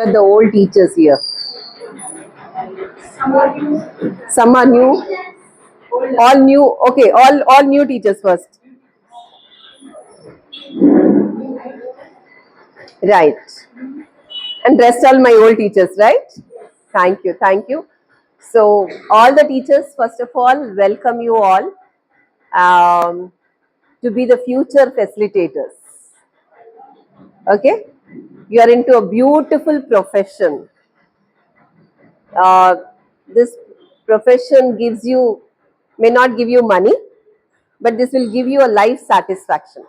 The old teachers here. Some are new. All new. Okay, all new teachers first. Right. And rest all my old teachers, right? Thank you. Thank you. So all the teachers, first of all, welcome you all to be the future facilitators. Okay? You are into a beautiful profession. Uh, this profession may not give you money, but this will give you a life satisfaction.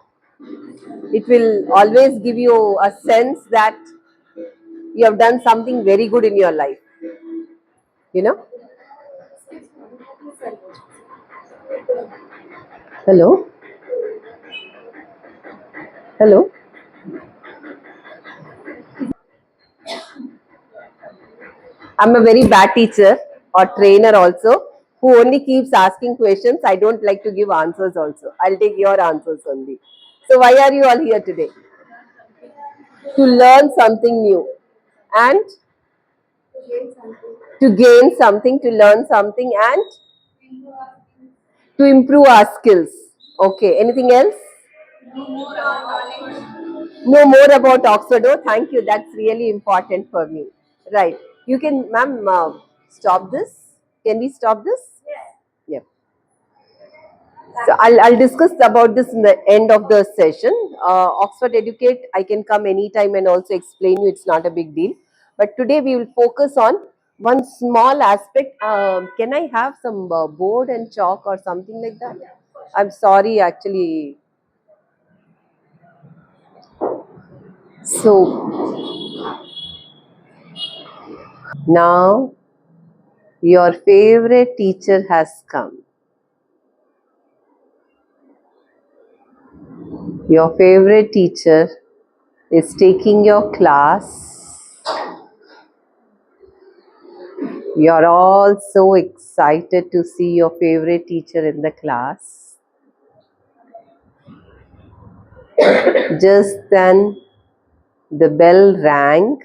It will always give you a sense that you have done something very good in your life. You know? Hello? Hello? I'm a very bad teacher or trainer also who only keeps asking questions. I don't like to give answers also. I'll take your answers only. So, why are you all here today? To learn something new and to gain something, to learn something, and to improve our skills. Okay, anything else? Know more about Oxford. Oh, thank you. That's really important for me. Right. You can, ma'am, stop this. Can we stop this? Yeah. So I'll discuss about this in the end of the session. Oxford Educate, I can come anytime and also explain you. It's not a big deal. But today we will focus on one small aspect. Can I have some board and chalk or something like that? I'm sorry, actually. So now your favorite teacher has come. Your favorite teacher is taking your class. You're all so excited to see your favorite teacher in the class. Just then the bell rang.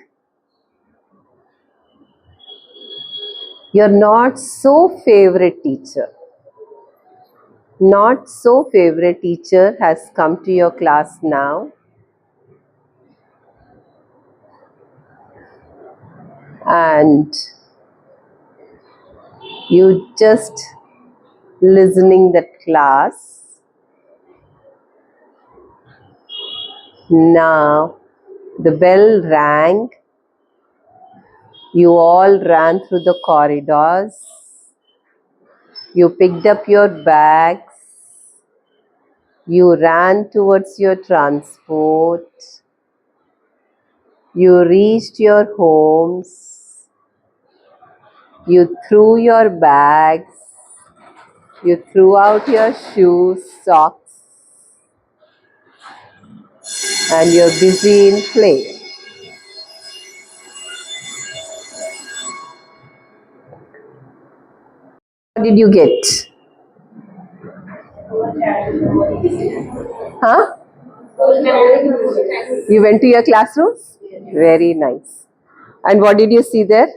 Your not so favorite teacher, not so favorite teacher has come to your class now. And you just listening that class. Now the bell rang. You all ran through the corridors. You picked up your bags. You ran towards your transport. You reached your homes. You threw your bags. You threw out your shoes, socks, and you're busy in play. What did you get? Huh? You went to your classrooms? Very nice. And what did you see there?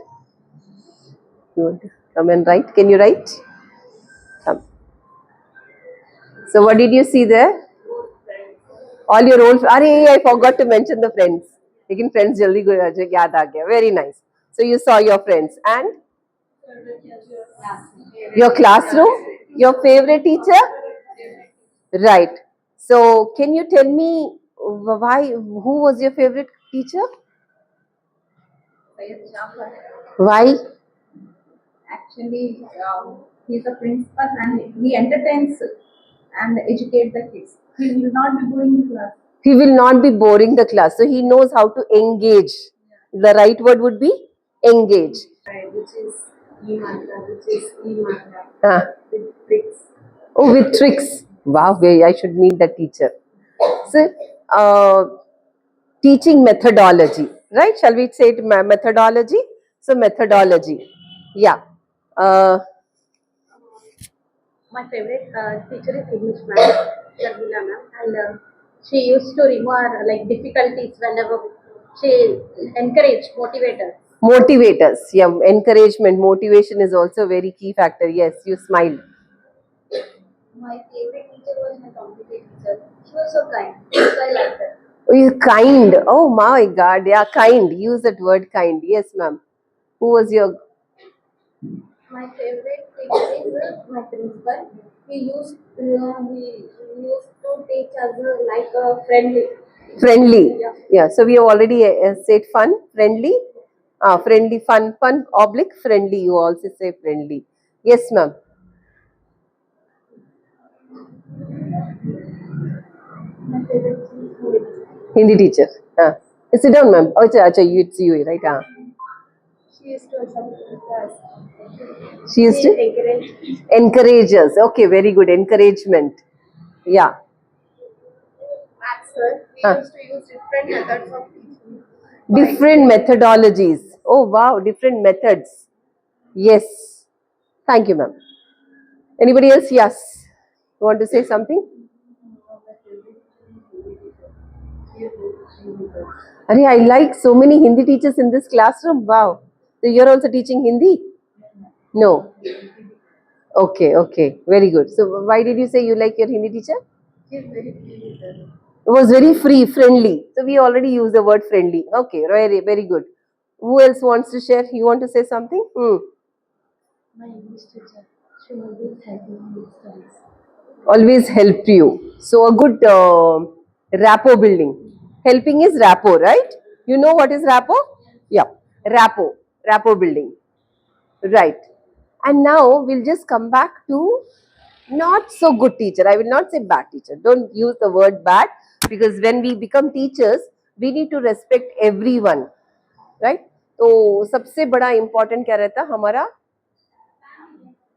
You want to come and write? Can you write? Come. So what did you see there? All your old. Arey, I forgot to mention the friends. Lekin friends jaldi yaad aa gaya. Very nice. So you saw your friends and your classroom, your favorite teacher. Right. So can you tell me why? Who was your favorite teacher? Why? Actually, he's a principal and he entertains and educates the kids. He will not be boring the class. He will not be boring the class. So he knows how to engage. The right word would be engage. Right, which is e-mantra, which is e-mantra Ah. with tricks. Oh, with tricks. Wow, I should meet the teacher. So, teaching methodology, right? Shall we say it methodology? So, methodology. Yeah. Uh, My favorite teacher is English ma'am, Sharmila ma'am, and she used to remove our, like difficulties whenever. She encourage, motivate us. Motivate us. Yeah, encouragement, motivation is also a very key factor. Yes, you smiled. My favorite teacher was my computer teacher. She was so kind. So I liked her. Oh, you're kind. Oh my God. Yeah, kind. Use that word kind. Yes, ma'am. Who was your My favorite teacher is my principal. We used to teach us like a friendly. friendly? Yeah. Yeah. So we have already said fun, friendly. Friendly, fun, fun, oblique, friendly. You also say friendly. Yes, ma'am. My favorite teacher is Hindi teacher. Sit down, ma'am. Oh, it's you, right? she used to accept us. She used She to encouraged. encourage us. Okay, very good. Encouragement. Yeah. Maths sir. We Huh. used to use different methods of teaching. Different methodologies. Oh, wow. Different methods. Yes. Thank you, ma'am. Anybody else? Yes. You want to say something? Arey, I like so many Hindi teachers in this classroom. Wow. So you're also teaching Hindi? No. Okay, okay. Very good. So why did you say you like your Hindi teacher? She is very free with us. It was very free, friendly. So we already use the word friendly. Okay, very, very good. Who else wants to share? You want to say something? My English teacher. She always helped me with studies. Always help you. So a good rapport building. Helping is rapport, right? You know what is rapport? Yeah, rapport building. Right. And now we'll just come back to not so good teacher. I will not say bad teacher. Don't use the word bad because when we become teachers, we need to respect everyone, right? तो सबसे बड़ा important क्या रहता हमारा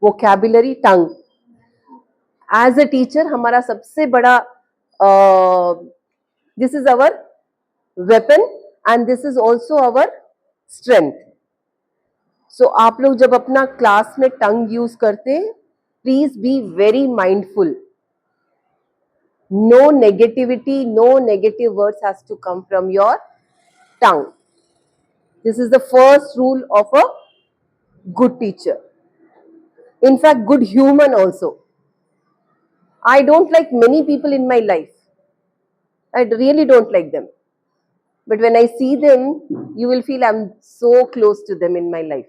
vocabulary tongue. As a teacher, हमारा सबसे बड़ा this is our weapon and this is also our strength. सो आप लोग जब अपना क्लास में टंग यूज करते हैं please be very mindful no negativity no negative words has to come from your tongue this is the first rule of a good teacher in fact good human also I don't like many people in my life I really don't like them but when I see them you will feel I'm so close to them in my life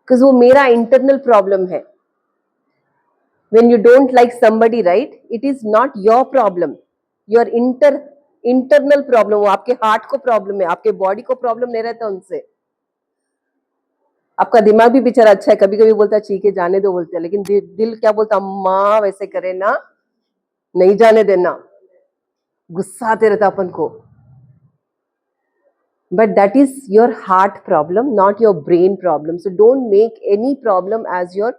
because वो मेरा internal problem है when you don't like somebody right it is not your problem your internal problem वो आपके heart को problem है आपके body को problem नहीं रहता उनसे आपका दिमाग भी बेचारा अच्छा है कभी कभी बोलता है ठीक है जाने दो बोलते हैं लेकिन दिल क्या बोलता अम्मा वैसे करे ना नहीं जाने देना गुस्सा आते रहता अपन को but that is your heart problem not your brain problem so don't make any problem as your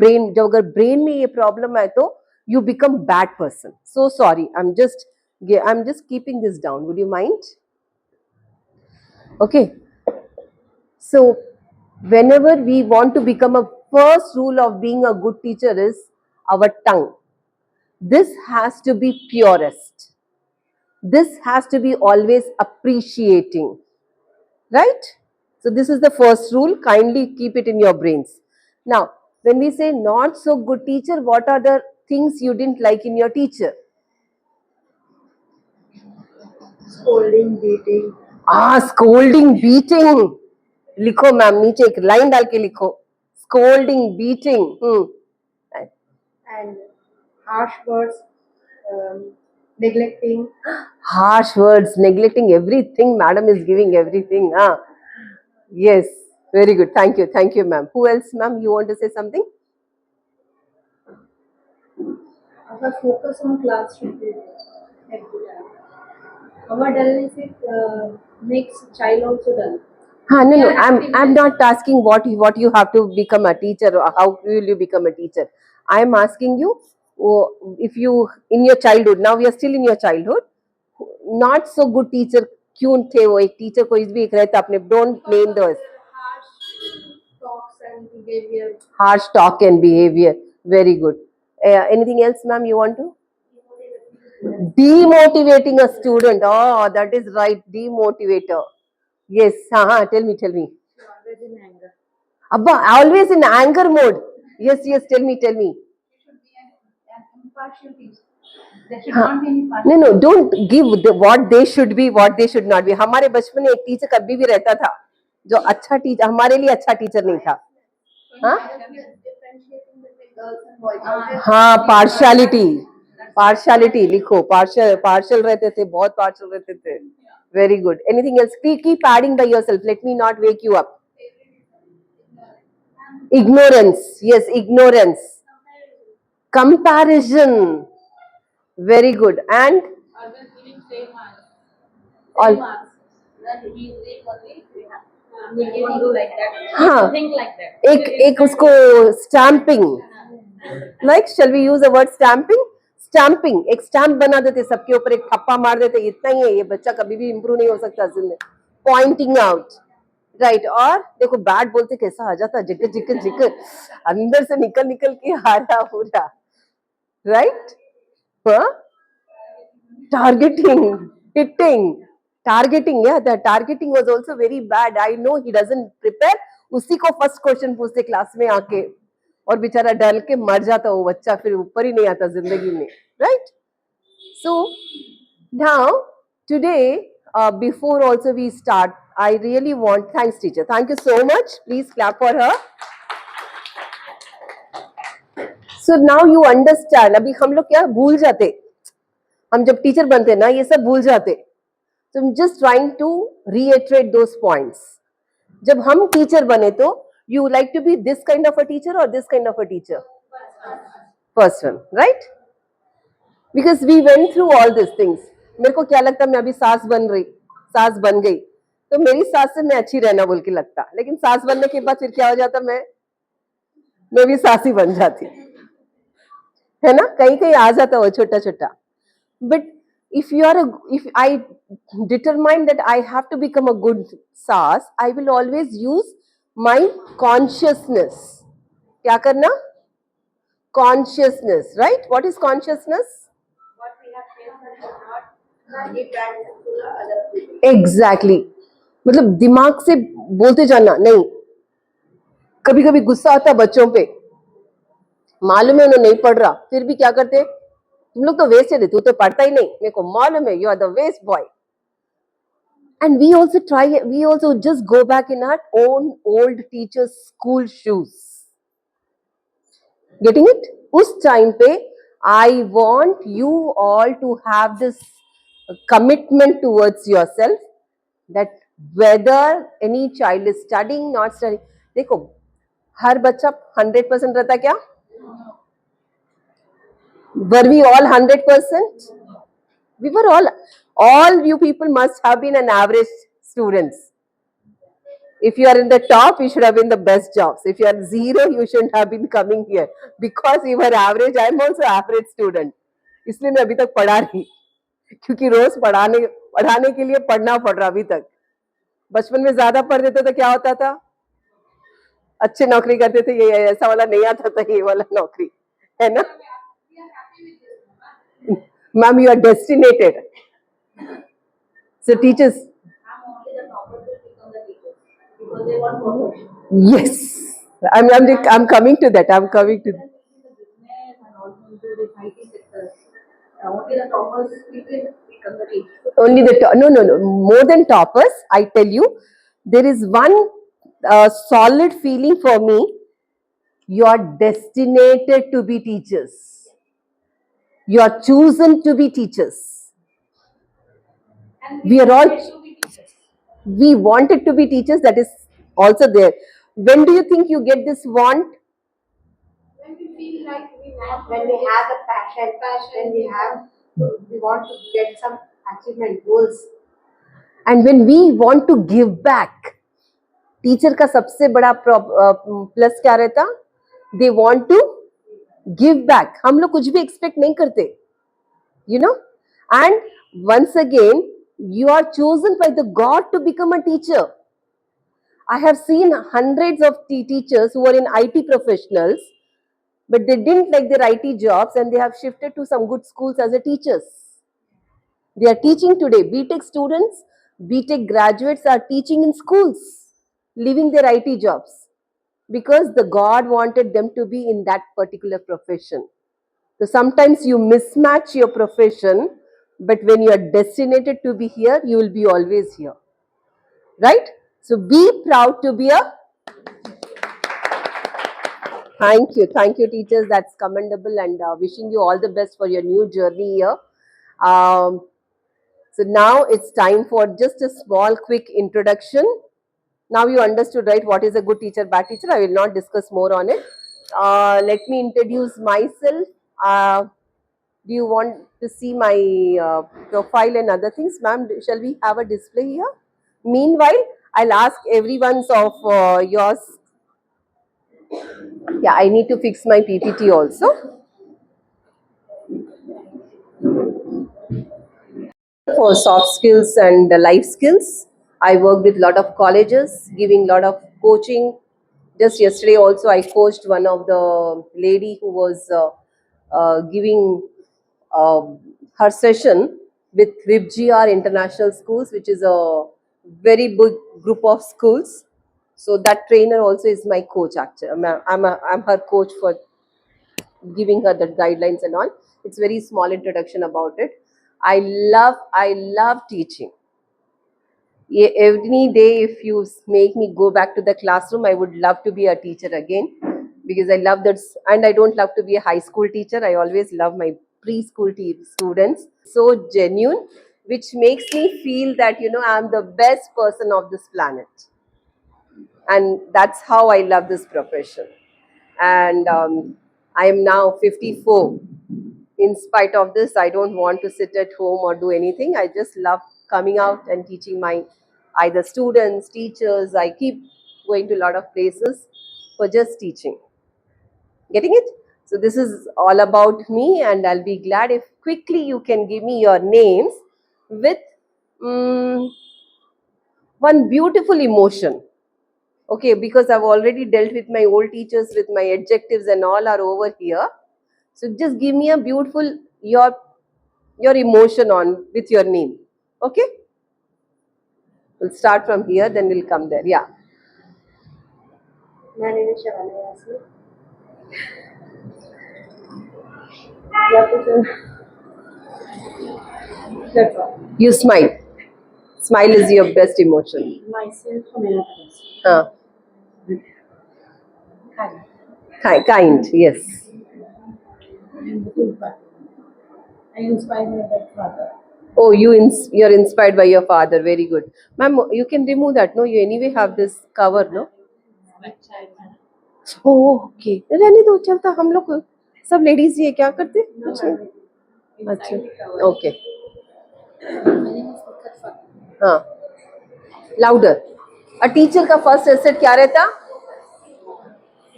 brain जब अगर brain में ये problem है तो you become bad person so sorry I'm just keeping this down would you mind okay so whenever we want to become a first rule of being a good teacher is our tongue this has to be purest this has to be always appreciating right so this is the first rule kindly keep it in your brains now when we say not so good teacher what are the things you didn't like in your teacher Scolding, beating. scolding beating लिखो ma'am नीचे एक line डाल के लिखो scolding beating And harsh words, neglecting. harsh words neglecting everything madam is giving everything yes very good thank you ma'am who else ma'am you want to say something Our focus on classroom every time. Our dullness makes child also dull. no, We no. are happy with I'm it. not asking what you have to become a teacher or how will you become a teacher. I'm asking you if you in your childhood. Now we are still in your childhood. Not so good teacher. क्यों थे वो एक teacher कोई भी एक रहता अपने don't name those Harsh talks and behavior. harsh talk and behavior. Very good. Anything else, ma'am? You want to? Demotivating a student. Oh, that is right. Demotivator. Yes. Tell me, tell me. Always in anger. Abba, always in anger mode. Yes, yes. Tell me, tell me. It should be an impartial teacher. There should हाँ, not be any no partial. no don't give what they should be what they should not be. हमारे बचपन में एक teacher कभी भी रहता था जो अच्छा टीचर हमारे लिए अच्छा टीचर नहीं था. हाँ Differentiating between girls and boys. हाँ पार्शियलिटी पार्शियलिटी लिखो पार्शियल रहते थे बहुत पार्शियल रहते थे. Very good. Anything else keep adding by yourself. Let me not wake you up. Ignorance. Yes, ignorance. Comparison. Very good. And Always giving same marks. all. Same marks. That we take only we have. We can do like that. हाँ. Think like that. एक उसको stamping. Like, shall we use the word stamping? Stamping. एक stamp बना देते सबके ऊपर एक थप्पा मार देते. इतना ही है. ये बच्चा कभी भी इम्प्रूव नहीं हो सकता जिंदगी. Pointing out. राइट. और देखो बैट बोलते कैसा आ जाता जिक जिक जिक अंदर से निकल निकल के आ रहा पूरा. Right. Targeting, hitting, targeting. Yeah, the targeting was also very bad. I know he doesn't prepare. उसी को फर्स्ट क्वेश्चन पूछते क्लास में आके और बेचारा डर के मर जाता वो बच्चा. फिर ऊपर ही नहीं आता जिंदगी में. Right. So now today before also we start, I really want, thanks teacher, thank you so much, please clap for her. So now you understand. अभी हम लोग क्या भूल जाते, हम जब टीचर बनते ना ये सब भूल जाते. So I'm just trying to reiterate those points. जब हम टीचर बने तो you like to be this kind of a teacher or this kind of a teacher? First one, right? Because we went through all these things. मेरे को क्या लगता मैं अभी सास बन गई तो मेरी सास से मैं अच्छी रहना बोल के लगता. लेकिन सास बनने के बाद फिर क्या हो जाता, मैं भी सास ही बन जाती है ना. कहीं कहीं आ जाता वो छोटा छोटा. But if I determine that I have to become a good sas, I will always use my consciousness. क्या करना? Consciousness, right? What is consciousness? What we have faced should not give that to the other people. Exactly. मतलब दिमाग से बोलते जाना नहीं. कभी कभी गुस्सा आता बच्चों पे, मालूम है उन्हें नहीं पढ़ रहा, फिर भी क्या करते, तुम लोग तो वेस्ट है, तू तो पढ़ता ही नहीं, मेरे को मालूम है, you are the best boy. And we also just go back in our own old teachers' school shoes. Getting it? उस time पे I want you all to have this commitment towards yourself that whether any child is studying, not studying. देखो हर बच्चा 100% रहता क्या? Were we all 100%? We were all you people must have been an average students. If you are in the top, you should have been the best jobs. If you are zero, you shouldn't have been coming here. Because you were average, I am also average student. इसलिए मैं अभी तक पढ़ा रही, क्योंकि रोज पढ़ाने के लिए पढ़ना पड़ रहा अभी तक. बचपन में ज्यादा पढ़ देते तो क्या होता था, अच्छी नौकरी करते थे. ये ऐसा वाला नहीं आता था, ये वाला नौकरी है ना. Ma'am, you are destinated. So teachers. I'm only the topper will become the teacher because they want promotion. Yes. I'm coming to that. I'm coming to that. In the business and also into the IT sector, only the toppers will become the teacher. Only no. More than toppers, I tell you, there is one solid feeling for me. You are destinated to be teachers. You are chosen to be teachers. And We are all. wanted to be teachers. We wanted to be teachers. That is also there. When do you think you get this want? When we feel like we want When we have the passion, when we want to get some achievement goals. And when we want to give back. Teacher का सबसे बड़ा plus क्या रहता, they want to give back. हम लोग कुछ भी expect नहीं करते, you know. And once again you are chosen by the God to become a teacher. I have seen hundreds of teachers who are in IT professionals, but they didn't like their IT jobs and they have shifted to some good schools as a teachers. They are teaching today. BTech students, BTech graduates are teaching in schools, leaving their IT jobs because the God wanted them to be in that particular profession. So sometimes you mismatch your profession, but when you are destined to be here, you will be always here. Right? So be proud to be a. Thank you, teachers. That's commendable, and wishing you all the best for your new journey here. Um, so now it's time for just a small, quick introduction. Now you understood, right? What is a good teacher, bad teacher? I will not discuss more on it. Let me introduce myself. Do you want to see my profile and other things, ma'am? Shall we have a display here? Meanwhile, I'll ask everyone's of yours. Yeah, I need to fix my PPT also. For soft skills and life skills, I worked with a lot of colleges, giving a lot of coaching. Just yesterday also, I coached one of the lady who was giving her session with WIPGR International Schools, which is a very big group of schools. So that trainer also is my coach. Actually, I'm her coach for giving her the guidelines and all. It's very small introduction about it. I love teaching. Every day, if you make me go back to the classroom, I would love to be a teacher again, because I love that. And I don't love to be a high school teacher. I always love my preschool students. So genuine, which makes me feel that I'm the best person of this planet, and that's how I love this profession. And I am now 54. In spite of this, I don't want to sit at home or do anything. I just love coming out and teaching my either students, teachers. I keep going to a lot of places for just teaching. Getting it? So this is all about me, and I'll be glad if quickly you can give me your names with one beautiful emotion. Okay, because I've already dealt with my old teachers with my adjectives and all are over here. So just give me a beautiful your emotion on with your name. Okay? We'll start from here, then we'll come there. Yeah. My name is Shavana Yasmin. That's all. You smile. Smile is your best emotion. Myself, Hamina Patel. Huh. Kind. Kind, yes. And Tulpa. I inspired my father. Oh, you're inspired by your father. Very good. Ma'am, you can remove that. No, you anyway have this cover, no? Oh, okay. रहने दो, चलता हम लोग सब ladies ये क्या करते कुछ नहीं अच्छा ओके हाँ लाउडर अ टीचर का फर्स्ट एसेट क्या रहता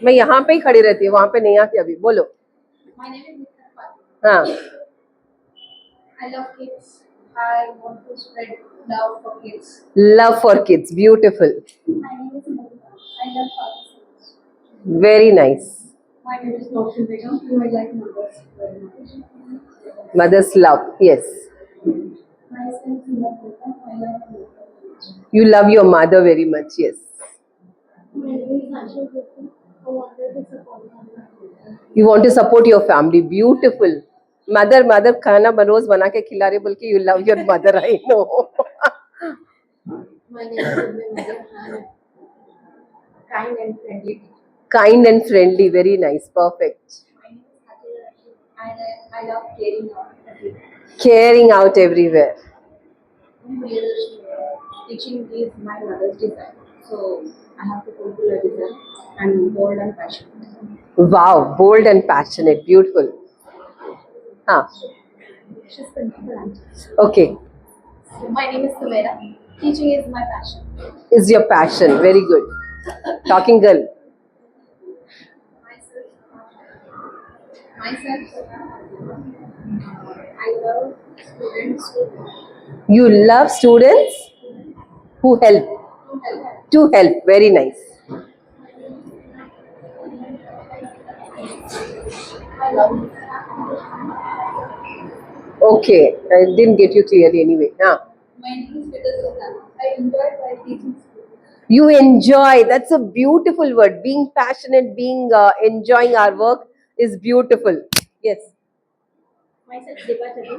मैं यहाँ पे ही खड़ी रहती हूँ वहां पे नहीं आती अभी बोलो My name is Nikhat Patil. हाँ I love kids. I want to spread love for kids. love for kids beautiful My name is Monica. I love fathers. very nice My name is Notion Begum. I like mothers very much. mother's love yes Myself is Monica. I love mothers. you love your mother very much yes My name is Asha Gupta. I wanted to support my family. you want to support your family beautiful mother खाना रोज बना के खिला रहे बल्कि you love your mother I know My name is my mother. Kind and friendly. kind and friendly very nice perfect My name is Hatira Rashid. I love caring out. caring out everywhere Teaching is my mother's desire. So I have to fulfill her desire. I'm bold and passionate. wow bold and passionate beautiful huh She's principal. okay My name is Sumera. Teaching is my passion. is your passion very good talking girl Myself, I love students you love students who help who help. to help very nice I love Okay, I didn't get you clearly anyway. Huh? My name is Vidya. I enjoy my teaching school. You enjoy. That's a beautiful word. Being passionate, being enjoying our work is beautiful. Yes. Myself, Deepa Chadu.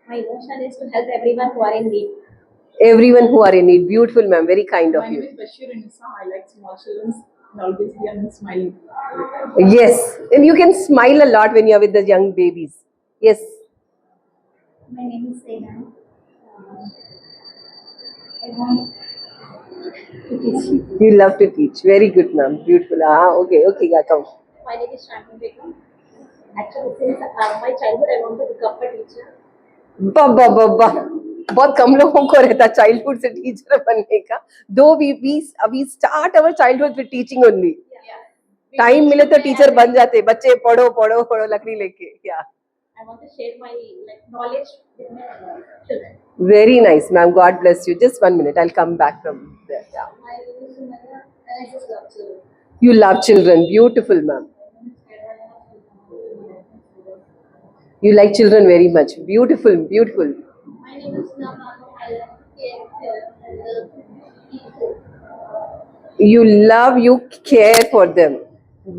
My emotion is to help everyone who are in need. Everyone who are in it. Beautiful, ma'am. Very kind of My name you. is Bashir Inisa. I like small children and always be on smiling. Yes. And you can smile a lot when you're with the young babies. Yes. My name is Sena. I want to teach. You love to teach. Very good, ma'am. Beautiful. Ah, okay, okay, yeah, come. My name is Shanti Begum. Actually, since my childhood, I want to become a teacher. बाबा बाबा बहुत कम लोगों को रहता childhood से teacher बनने का though we start our childhood with teaching only time मिले तो teacher बन जाते बच्चे पढ़ो पढ़ो पढ़ो लकड़ी लेके या I want to share my knowledge with my children. Very nice ma'am God bless you just 1 minute I'll come back from there yeah. My name is Sumaya and I just love children. You love children beautiful ma'am you like children very much beautiful beautiful My name is Nama. I love people. you love you care for them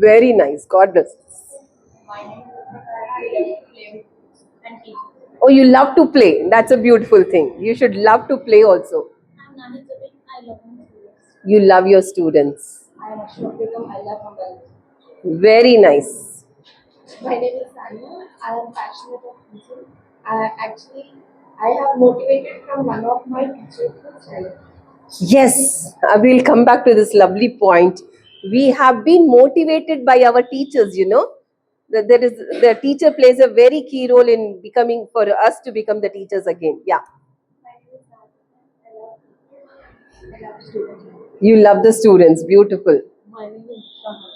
very nice God bless My name is I love play and teach. oh you love to play that's a beautiful thing you should love to play also I'm Nani Zabin. I love my students. you love your students I am Ashok Begum. I love mobile. very nice My name is Sanya. I am passionate of teaching. Actually, I have motivated from one of my teachers to child. yes I will come back to this lovely point we have been motivated by our teachers you know that there is the teacher plays a very key role in becoming for us to become the teachers again yeah My name is Sanya. I love students. you love the students beautiful My name is Shahani.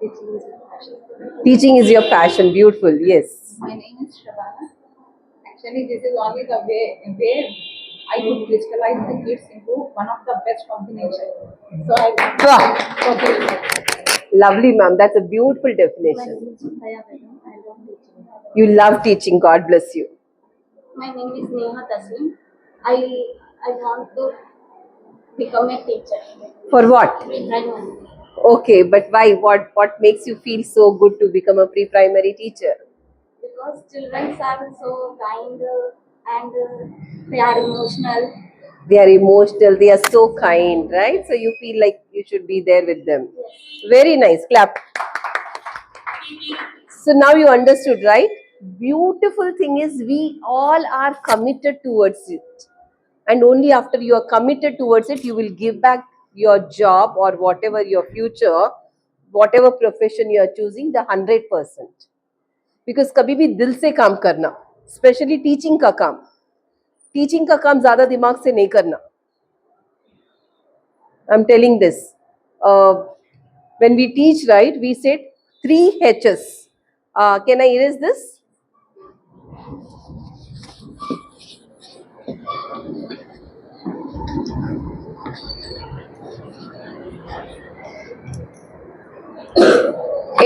Teaching is my passion. teaching is your passion beautiful yes My name is Shabana. Actually, this is only the way where I could crystallize the kids into one of the best combination. So I Wow. Lovely ma'am that's a beautiful My definition name is Chintaya Begum. I love teaching. you love teaching God bless you My name is Neha Taslim. I want to become a teacher. for what Primary. okay but why what makes you feel so good to become a pre-primary teacher Because children are so kind and they are emotional. they are emotional they are so kind right so you feel like you should be there with them very nice clap so now you understood right beautiful thing is we all are committed towards it and only after you are committed towards it you will give back your job or whatever your future whatever profession you are choosing the 100% because कभी भी दिल से काम करना specially teaching का काम ज्यादा दिमाग से नहीं करना I am telling this when we teach right we said 3 H's can I erase this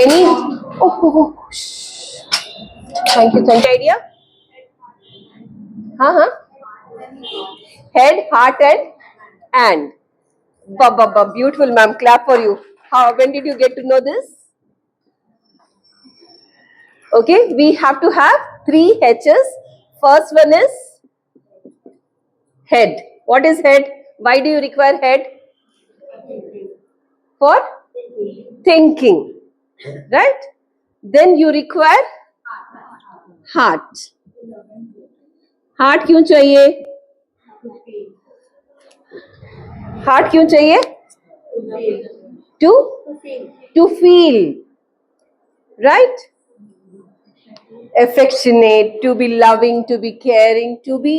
any thank you idea हाँ head heart and ba beautiful ma'am clap for you how when did you get to know this okay we have to have 3 H's first one is head what is head why do you require head for thinking right then you require heart heart क्यों चाहिए heart क्यों चाहिए to feel right affectionate to be loving to be caring to be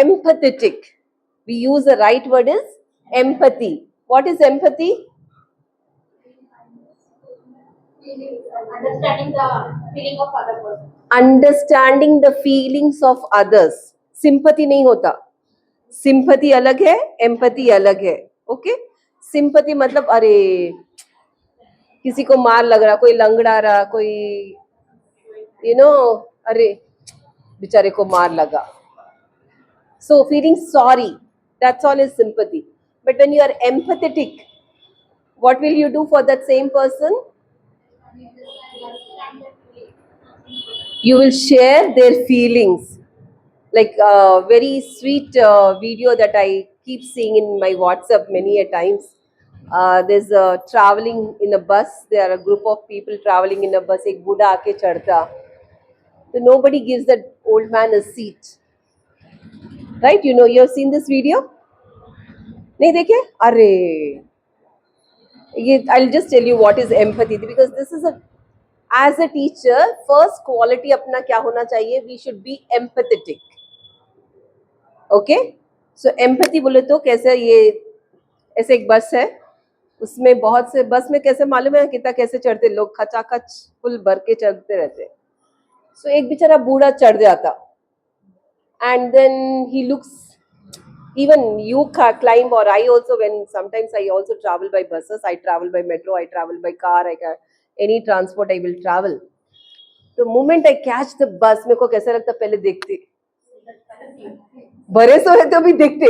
empathetic we use the right word is empathy what is empathy Understanding the feeling of other person. Understanding the feelings of others sympathy नहीं होता sympathy अलग है empathy अलग है okay sympathy मतलब अरे किसी को मार लग रहा कोई लंगड़ा रहा कोई यू नो अरे बेचारे को मार लगा. So feeling sorry, that's all is sympathy. But when you are empathetic, what will you do for that same person? You will share their feelings. Like a very sweet video that I keep seeing in my WhatsApp many a times. There's a traveling in a bus. There are a group of people traveling in a bus. एक बूढ़ा आके चढ़ता. So nobody gives that old man a seat. Right? You have seen this video? नहीं देखे? अरे ये I'll just tell you what is empathy, because this is as a teacher, first quality अपना क्या होना चाहिए? We should be empathetic. Okay? So empathy बोले तो कैसे, ये ऐसे एक बस है, उसमें बहुत से, बस में कैसे मालूम है कितना कैसे चढ़ते लोग, खचाखच फुल भर के चढ़ते रहते. So एक बेचारा बूढ़ा चढ़ जाता, and then he looks, even you climb, or I also, when sometimes I also travel by buses, I travel by metro, I travel by car, any transport I will travel. The moment I catch the bus, मेरे को कैसा लगता, पहले देखते, भरे सो है तो भी देखते,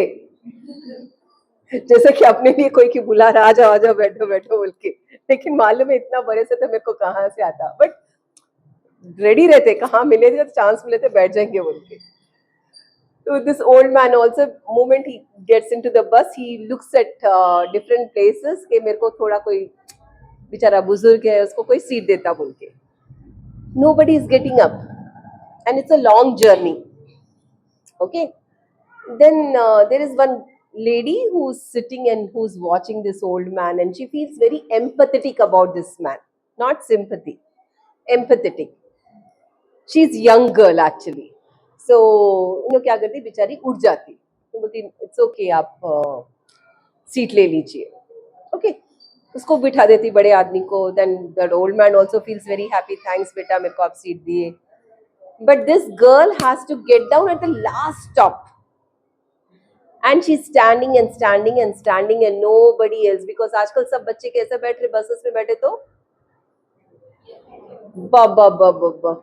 जैसे कि अपने लिए कोई की बुला रहा, आ जाओ बैठो बैठो बोल के, लेकिन मालूम है इतना भरे से तो मेरे को कहाँ से आता, बट रेडी रहते, कहाँ मिले तो चांस मिले तो बैठ जाएंगे बोल के. So this old man also, moment he gets into the bus, he looks at different places कि मेरे को थोड़ा कोई बेचारा बुजुर्ग है, उसको कोई सीट देता बोल के. Nobody is getting up, and it's a long journey. Okay, then there is one lady who's sitting and who's watching this old man, and she feels very empathetic about this man, not sympathy, empathetic. She's young girl actually. So क्या करती, बेचारी उठ जाती, तो बोलती it's okay, आप seat ले लीजिए. ओके, उसको बिठा देती बड़े आदमी को. Then that old man also feels very happy, thanks बेटा, मेरे को आप सीट दिए. But this girl has to get down at the last stop, and she is standing and standing and standing and nobody else, because आजकल सब बच्चे कैसे बैठ रहे बसेस में बैठे, तो बाबा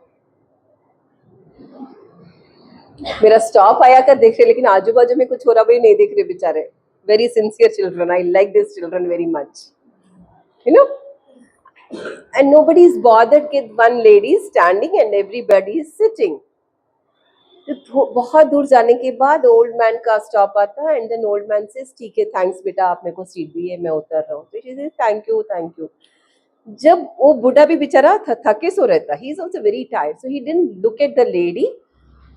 मेरा स्टॉप आया कर देख रहे, लेकिन आजू बाजू में कुछ हो रहा भाई नहीं देख रहे बेचारे. Very sincere children, I like this children very much, you know. And nobody is bothered कि one lady is standing and everybody is sitting. बहुत दूर जाने के बाद ओल्ड मैन का स्टॉप आता है, एंड देन ओल्ड मैन से ठीक है, थैंक्स बेटा, आप मेरे को सीट दी है, मैं उतर रहा हूँ. तो she says thank you thank you. जब वो बूढ़ा भी बेचारा थके सो रहता, he is also very tired, so he didn't look at the lady,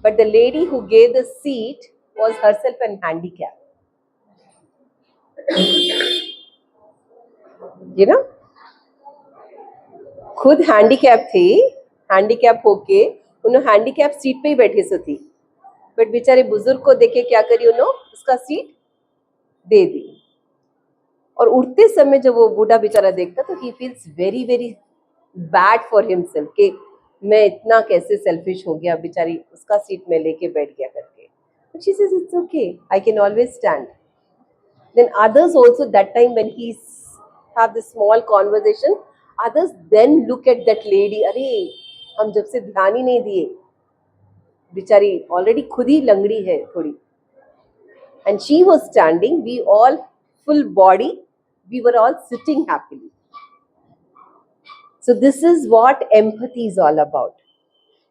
but the lady who gave the seat was herself an handicap. You know, खुद handicap थी, handicap होके उन्होंने हैंडीकैप सीट पे ही बैठी सो थी, बट बेचारे बुजुर्ग को देखे क्या करी, उन्होंने उसका सीट दे दी. और उठते समय जब वो बूढ़ा बेचारा देखता, तो he feels very very bad for himself कि मैं इतना कैसे सेल्फिश हो गया, बेचारी उसका सीट में लेके बैठ गया करके. But she says it's okay, I can always stand. Then others also, that time when he have this small conversation, others then look at that lady, अरे हम जब से ध्यान ही नहीं दिए, बेचारी ऑलरेडी खुद ही लंगड़ी है थोड़ी, and she was standing, we all full body, we were all sitting happily. So this is what empathy is all about.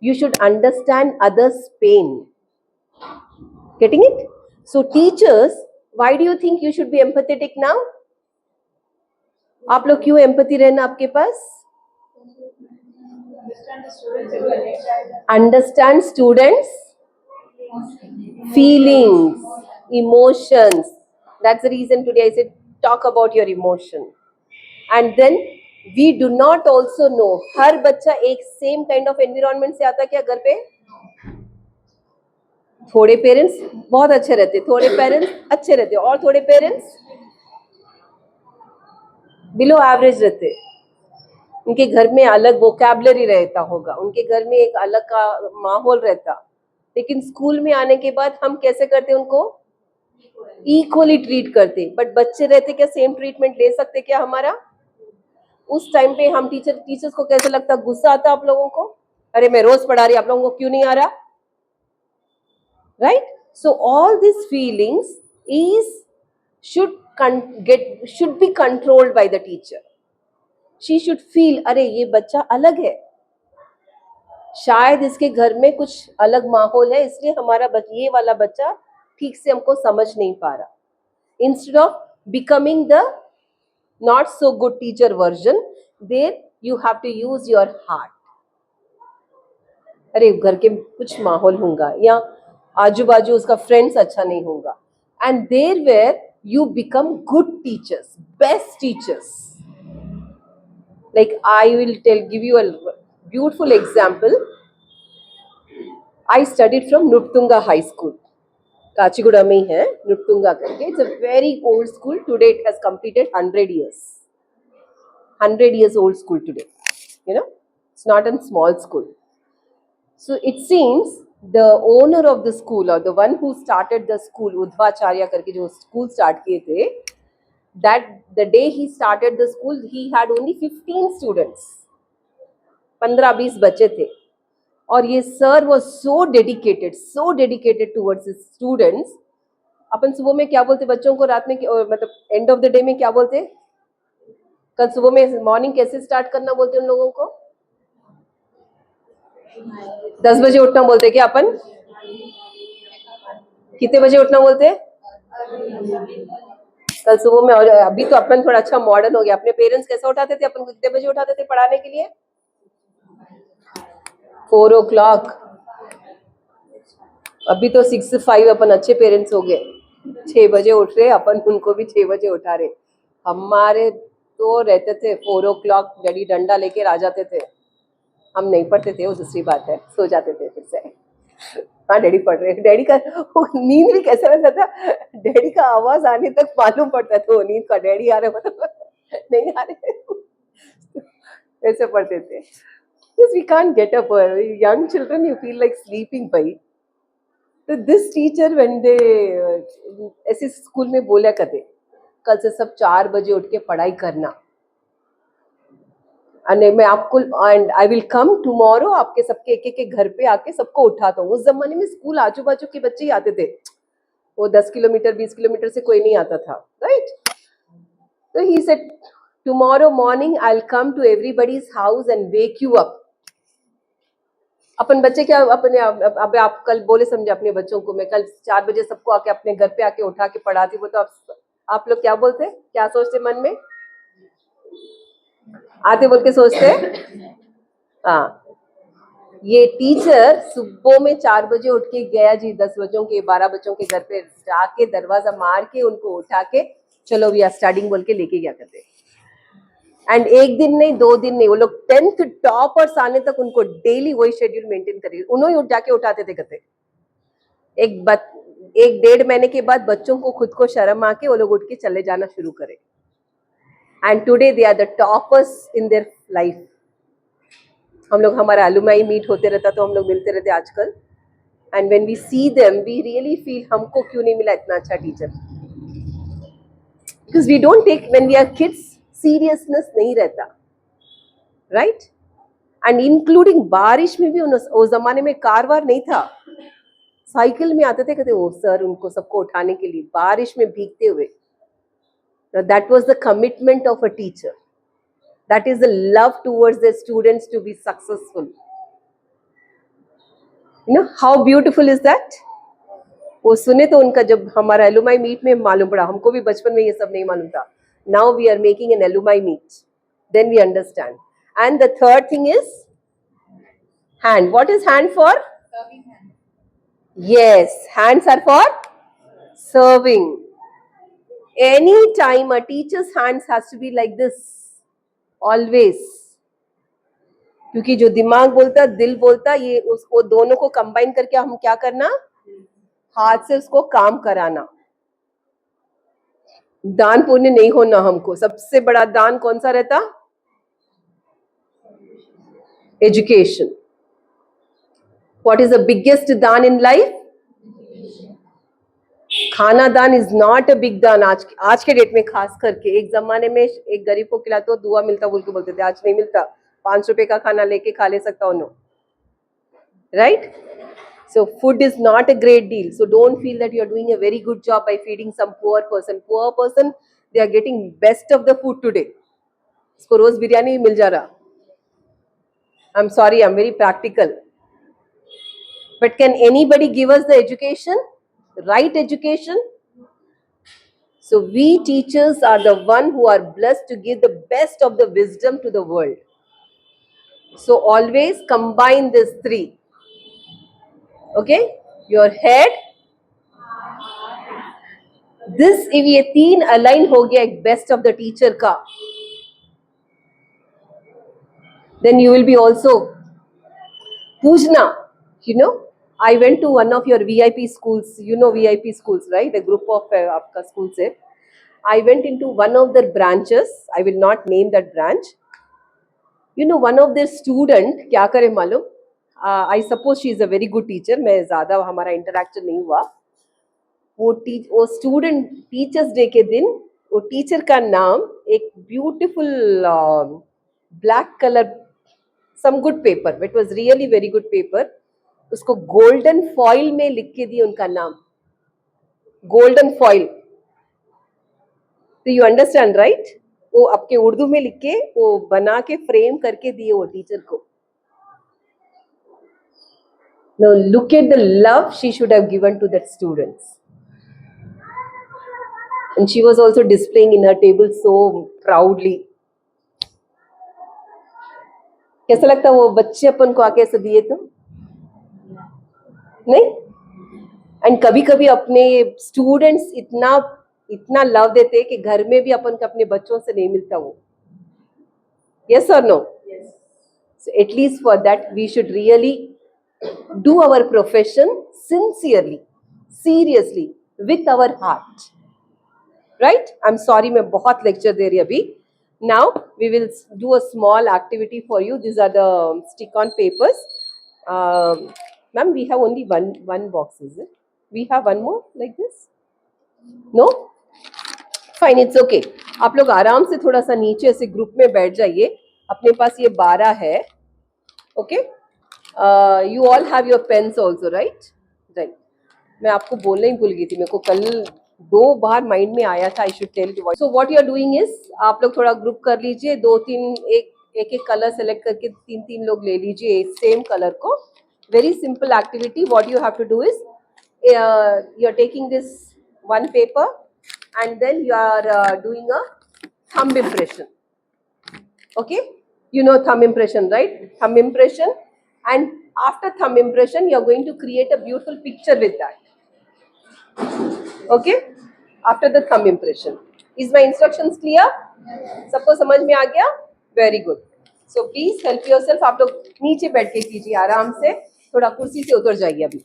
You should understand others' pain. Getting it? So teachers, why do you think you should be empathetic now? आप लोग क्यों empathy रहना आपके पास? Understand students' feelings, emotions. That's the reason today I said talk about your emotion. And then we do not also know, हर बच्चा एक same kind of environment से आता क्या घर पे? थोड़े पेरेंट्स बहुत अच्छे रहते, थोड़े पेरेंट्स अच्छे रहते, और थोड़े पेरेंट्स बिलो एवरेज रहते. उनके घर में अलग वोकैबुलरी रहता होगा, उनके घर में एक अलग का माहौल रहता, लेकिन स्कूल में आने के बाद हम कैसे करते, उनको इक्वली ट्रीट करते. बट बच्चे रहते क्या सेम ट्रीटमेंट ले सकते क्या हमारा? उस टाइम पे हम टीचर्स को कैसे लगता, गुस्सा आता आप लोगों को, अरे मैं रोज पढ़ा रही, आप लोगों को क्यों नहीं आ रहा? right? So all these feelings is should be controlled by the teacher. She should feel, अरे ये बच्चा अलग है, शायद इसके घर में कुछ अलग माहौल है, इसलिए हमारा ये वाला बच्चा ठीक से हमको समझ नहीं पा रहा. Instead of becoming the not so good teacher version, there you have to use your heart. अरे घर के कुछ माहौल होगा या आजू बाजू उसका फ्रेंड्स अच्छा नहीं होगा, and there where you become good teachers, best teachers. Like I will give you a beautiful example. I studied from Nuttunga High School. Kacheguda में ही है नुट्टुंगा करके. It's a very old school. Today it has completed 100 years. 100 years old school today. You know, it's not a small school. So it seems the owner of the school or the one who started the school, Udhvacharya करके जो school start किए थे, that the day he started the school, he had only 15 students. 15-20 बच्चे थे. और ये sir was so dedicated towards his students. अपन सुबह में क्या बोलते बच्चों को, रात में मतलब एंड ऑफ द डे में क्या बोलते, कल सुबह में मॉर्निंग कैसे स्टार्ट करना बोलते उन लोगों को, 10 बजे उठना बोलते क्या अपन, कितने बजे उठना बोलते कल सुबह में. और अभी तो अपन थोड़ा अच्छा मॉडर्न हो गया. अपने पेरेंट्स कैसे उठाते थे अपन को, कितने बजे उठाते थे पढ़ाने के लिए, 4 o'clock. अभी तो 6 से 5 अपन अच्छे पेरेंट्स हो गए. 6 बजे उठ रहे अपन, उनको भी 6 बजे उठा रहे. हमारे तो रहते थे 4 o'clock, डैडी डंडा लेके आ जाते थे. हम नहीं पढ़ते थे, वो दूसरी बात है, सो जाते थे फिर से. हाँ डैडी पढ़ रहे. डैडी का नींद भी कैसा रहता था, डैडी का आवाज आने तक मालूम पड़ता था वो नींद का, डैडी आ रहे मतलब नहीं आ रहे, ऐसे पढ़ते थे. Because we can't get up. Young children, you feel like sleeping by. So this teacher, when they ऐसे स्कूल में बोला करते, कल से सब 4 बजे उठ के पढ़ाई करना. और मैं आपको and I will come tomorrow, आपके सबके एक एक घर पे आके सबको उठाता हूँ. उस जमाने में स्कूल आजू बाजू के बच्चे ही आते थे. वो 10 किलोमीटर 20 किलोमीटर से कोई नहीं आता था, राइट. तो he said tomorrow morning I will come to everybody's house and wake you up. अपन बच्चे क्या अपने अब आप कल बोले समझे अपने बच्चों को, मैं कल 4 बजे सबको आके अपने घर पे आके उठा के पढ़ाती. वो तो आप लोग क्या बोलते, क्या सोचते मन में, आते बोल के सोचते. हाँ, ये टीचर सुबह में 4 बजे उठ के गया जी, 10 बच्चों के 12 बच्चों के घर पे जाके दरवाजा मार के उनको उठा के चलो वी आर स्टार्टिंग बोल के लेके गया करते. एंड एक दिन नहीं 2 दिन नहीं, वो लोग 10th टॉपर्स आने तक उनको डेली वही शेड्यूल मेंटेन करेंगे. उन्होंने जाके उठाते थे कहते. एक 1.5 महीने के बाद बच्चों को खुद को शर्म आके वो लोग उठ के चले जाना शुरू करे. And today they are the toppers in their life. हम लोग, हमारा अलुमाई मीट होते रहता तो हम लोग मिलते रहते आजकल. And when we see them we really feel हमको क्यों नहीं मिला इतना अच्छा teacher. Because we don't take, when we are kids seriousness नहीं रहता, राइट. एंड इंक्लूडिंग बारिश में भी उस जमाने में कार वार नहीं था, साइकिल में आते थे कहते वो सर उनको सबको उठाने के लिए बारिश में भीगते हुए. That was the commitment of a teacher. That is the love towards the students to be successful. You know how beautiful is that. वो सुने तो उनका, जब हमारा एलुमाई मीट में मालूम पड़ा, हमको भी बचपन में ये सब नहीं मालूम था. Now we are making an alumni meet. Then we understand. And the third thing is hand. What is hand for? Serving hand. Yes, hands are for serving. Any time a teacher's hands has to be like this. Always. क्योंकि जो दिमाग बोलता, दिल बोलता, ये उसको दोनों को कंबाइन करके हम क्या करना, हाथ से उसको काम कराना. दान पुण्य नहीं होना हमको. सबसे बड़ा दान कौन सा रहता, education. What is the biggest दान इन लाइफ, खाना दान इज नॉट अ बिग दान. आज के डेट में खास करके. एक जमाने में एक गरीब को खिला तो दुआ मिलता बोल के बोलते थे, आज नहीं मिलता. 5 रुपए का खाना लेके खा ले सकता उन्होंने, right. So food is not a great deal. So don't feel that you are doing a very good job by feeding some poor person. Poor person, they are getting best of the food today. इसको रोज बिरयानी मिल जा रहा. I'm sorry, I'm very practical. But can anybody give us the education? Right education? So we teachers are the one who are blessed to give the best of the wisdom to the world. So always combine these three. Okay? Your head. This if ये तीन align हो गया एक best of the teacher का, then you will be also पूजना. You know, I went to one of your VIP schools. You know VIP schools, right? The group of आपका school से. I went into one of their branches. I will not name that branch. You know, one of their student क्या करे मालूम? I suppose she is a very good teacher. मैं ज़्यादा हमारा interaction नहीं हुआ. वो स्टूडेंट टीचर्स डे के दिन वो टीचर का नाम एक beautiful black colour some good paper, it was really very good paper, उसको गोल्डन फॉइल में लिख के दिए उनका नाम, गोल्डन फॉइल. तो यू अंडरस्टैंड राइट? वो आपके उर्दू में लिख के वो बना के फ्रेम करके दिए वो टीचर को. Now look at the love she should have given to that students. And she was also displaying in her table so proudly. कैसा लगता वो बच्चे अपन को आके ऐसे दिए तो नहीं? एंड कभी कभी अपने स्टूडेंट्स इतना इतना लव देते कि घर में भी अपन को अपने बच्चों से नहीं मिलता वो. Yes or no? Yes. So at least for that we should really do our profession sincerely, seriously, with our heart. Right? I'm sorry, मैं बहुत lecture दे रही अभी. Now we will do a small activity for you. These are the stick-on papers. Ma'am, we have only one box, is it? We have one more like this? No? Fine, it's okay. आप लोग आराम से थोड़ा सा नीचे ऐसे group में बैठ जाइए. अपने पास ये 12 है. Okay? You all have your pens also, right? Right. मैं आपको बोलना ही भूल गई थी. मेरे को कल 2 बार माइंड में आया था. I should tell you. So what you are doing is आप लोग थोड़ा ग्रुप कर लीजिए. 2-3 एक कलर सेलेक्ट करके 3-3 लोग ले लीजिए सेम कलर को. Very simple activity. What you have to do is you are taking this one paper and then you are doing a thumb impression. Okay, you know thumb impression, right? Thumb impression, and after thumb impression you are going to create a beautiful picture with that. Okay, after the thumb impression. Is my instructions clear? सबको समझ में आ गया? Very good. So please help yourself. आप लोग नीचे बैठ के कीजिए आराम से. थोड़ा कुर्सी से उतर जाइए अभी.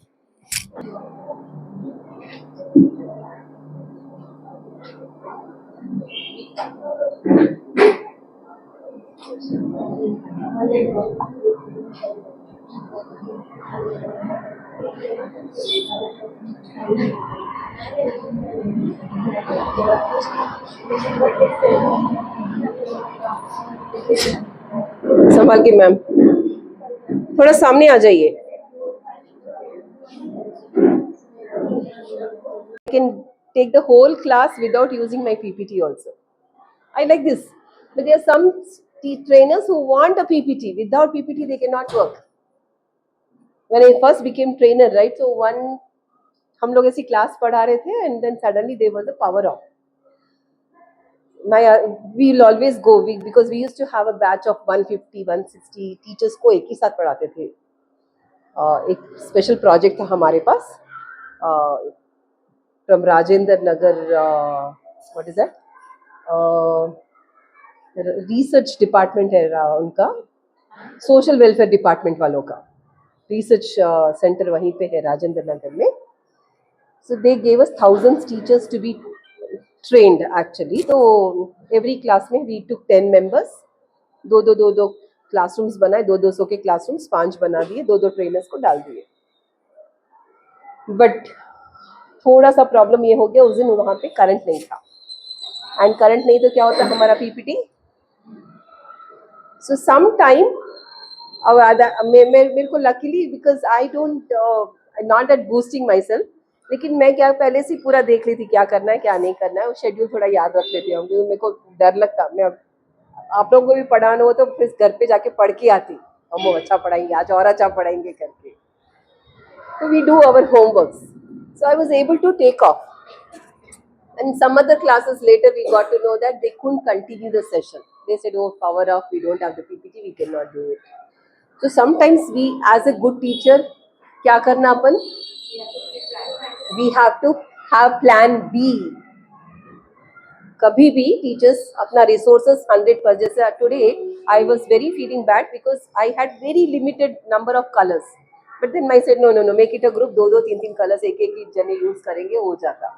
संभाल के मैम, थोड़ा सामने आ जाइए. I can take the whole class without using my PPT also. I like this. But there are some trainers who want a PPT. Without PPT, they cannot work. When I first became trainer, right? So हम लोग ऐसी class पढ़ा रहे थे and then suddenly there was a power off. We will always go because we used to have a batch of 150-160 teachers को एक ही साथ पढ़ाते थे. एक स्पेशल प्रोजेक्ट था हमारे पास from Rajendra Nagar, what is that? Research department है उनका, सोशल वेलफेयर डिपार्टमेंट वालों का रिसर्च सेंटर वहीं पे है राजेंद्र नगर में. So they gave us thousands teachers to be trained actually. तो एवरी क्लास में वी टुक 10 मेंबर्स. दो क्लासरूम्स बनाए, 200 के क्लासरूम्स 5 बना दिए, 2 ट्रेनर्स को डाल दिए. बट थोड़ा सा प्रॉब्लम ये हो गया, उस दिन वहाँ पे करंट नहीं था. एंड करंट नहीं तो क्या होता है हमारा पीपीटी. सो सम टाइम मेरे को luckily because I not that boosting my self, लेकिन मैं क्या पहले से पूरा देख ली थी क्या करना है क्या नहीं करना है, वो शेड्यूल थोड़ा याद रख लेती हूँ क्योंकि मेरे को डर लगता, मैं आप लोगों को भी पढ़ाना हो तो फिर घर पे जाके पढ़ के आती, हम वो अच्छा पढ़ाएंगे आज और अच्छा पढ़ाएंगे करके. So we do our homeworks. So I was able to take off. And some other classes later we got to know that they couldn't continue the session. They said, oh, power off, we don't have the PPT, we cannot do it. So sometimes we, as a good teacher, क्या करना अपन? We have to have plan B. कभी भी teachers अपना resources 100%. जैसे today I was very feeling bad because I had very limited number of colors. But then I said no, make it a group, दो 3 colors एक ही जने use करेंगे हो जाता.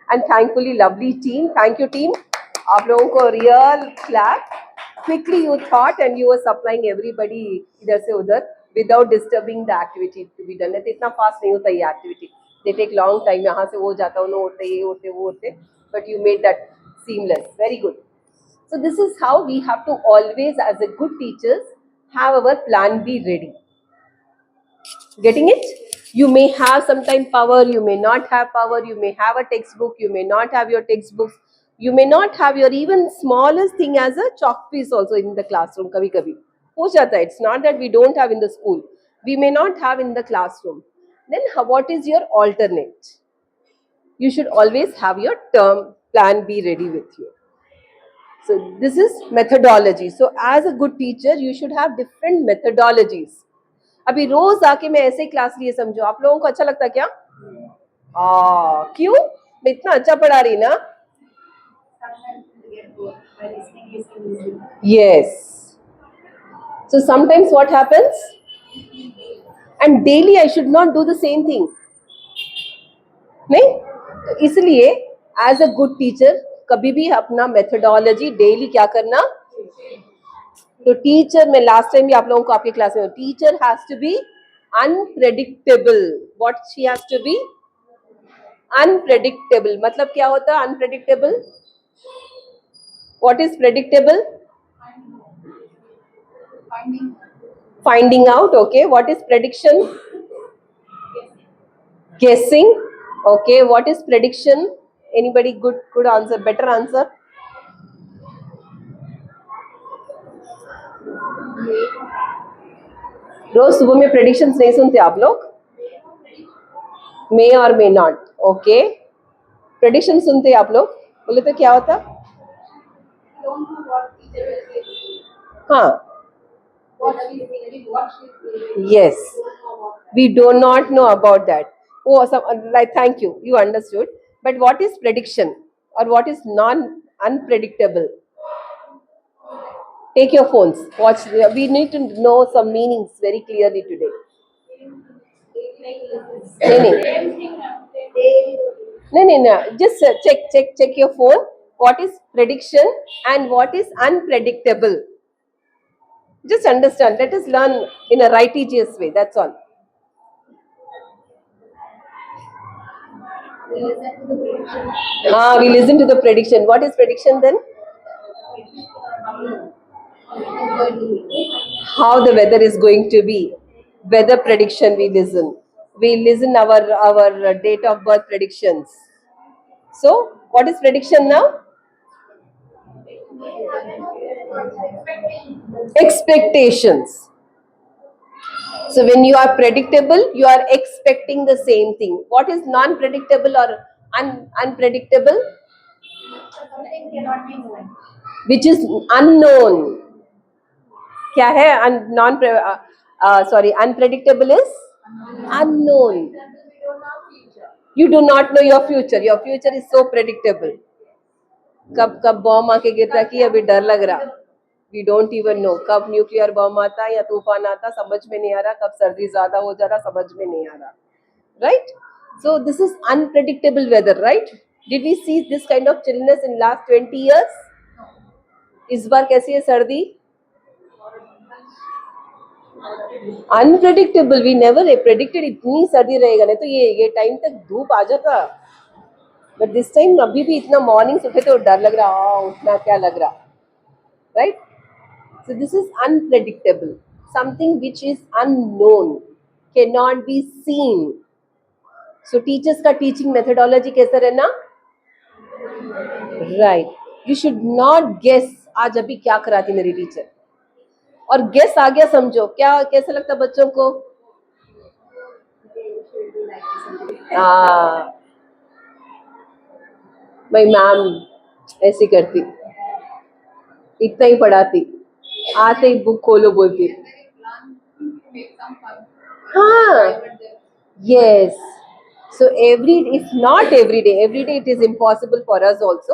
And thankfully lovely team, thank you team, आप लोगों को real clap. Quickly you thought and you were supplying everybody इधर से उधर without disturbing the activity to be done. तो इतना fast नहीं होता ये activity. They take long time. यहाँ से वो जाता उन्हें उठते ये उठते वो उठते. But you made that seamless. Very good. So this is how we have to always, as a good teachers, have our plan B ready. Getting it? You may have sometime power, you may not have power, you may have a textbook, you may not have your textbooks, you may not have your even smallest thing as a chalk piece also in the classroom. Kabhi kabhi ho jata hai. It's not that we don't have in the school. We may not have in the classroom. Then what is your alternate? You should always have your term plan B ready with you. So this is methodology. So as a good teacher, you should have different methodologies. अभी रोज आके मैं ऐसे class लिए समझो, आप लोगों को अच्छा लगता है क्या? क्यों? मैं इतना अच्छा पढ़ा रही ना. Yes. So sometimes what happens? And daily I should not do the same thing. नहीं? तो इसलिए as a good teacher कभी भी अपना methodology daily क्या करना? तो टीचर में लास्ट टाइम भी आप लोगों को आपके क्लास में teacher has to be unpredictable. What she has to be? Unpredictable. मतलब क्या होता है unpredictable? What is predictable? Finding out. Okay. What is prediction? Guessing. Okay. What is prediction? Anybody? Good answer, better answer. रोज सुबह में predictions नहीं सुनते आप लोग? मे और मे नॉट. ओके. प्रेडिक्शन सुनते आप लोग? बोले तो क्या होता? हाँ. Yes. We do not know about that. Oh, like thank you. You understood. But what is prediction or what is unpredictable? Take your phones. Watch. We need to know some meanings very clearly today. No. Just check your phone. What is prediction and what is unpredictable? Just understand. Let us learn in a righteous way. That's all. We listen to the prediction. What is prediction then? How the weather is going to be. Weather prediction we listen. We listen our date of birth predictions. So, what is prediction now? Expectations. So when you are predictable, you are expecting the same thing. What is non-predictable or unpredictable? Something cannot be known. Which is unknown. क्या है? Unpredictable is unknown. You do not know your future. Your future is so predictable. कब bomb आके गिरता कि अभी डर लग रहा. We don't even know. कब न्यूक्लियर बॉम्ब आता या तूफान आता समझ में नहीं आ रहा. कब सर्दी ज्यादा हो जा रहा समझ में नहीं आ रहा. Right? So this is unpredictable weather, right? Did we see this kind of chillness in last 20 years? इस बार कैसी है सर्दी? Unpredictable. We never predicted इतनी सर्दी रहेगा. नहीं तो ये टाइम तक धूप आ जाता. But this time अभी भी इतना मॉर्निंग उठे तो डर लग रहा. उठना क्या लग रहा. Right? So this is unpredictable. Something which is unknown, cannot be seen. So teachers का teaching methodology कैसा रहना? Right. You should not guess आज अभी क्या कराती मेरी टीचर, और गेस आ गया समझो क्या, कैसा लगता बच्चों को? हाँ, भाई मैम ऐसी करती, इतना ही पढ़ाती, आते ही बुक खोलो बोलती. Make some fun. हाँ, yes. So if not every day it is impossible for us also,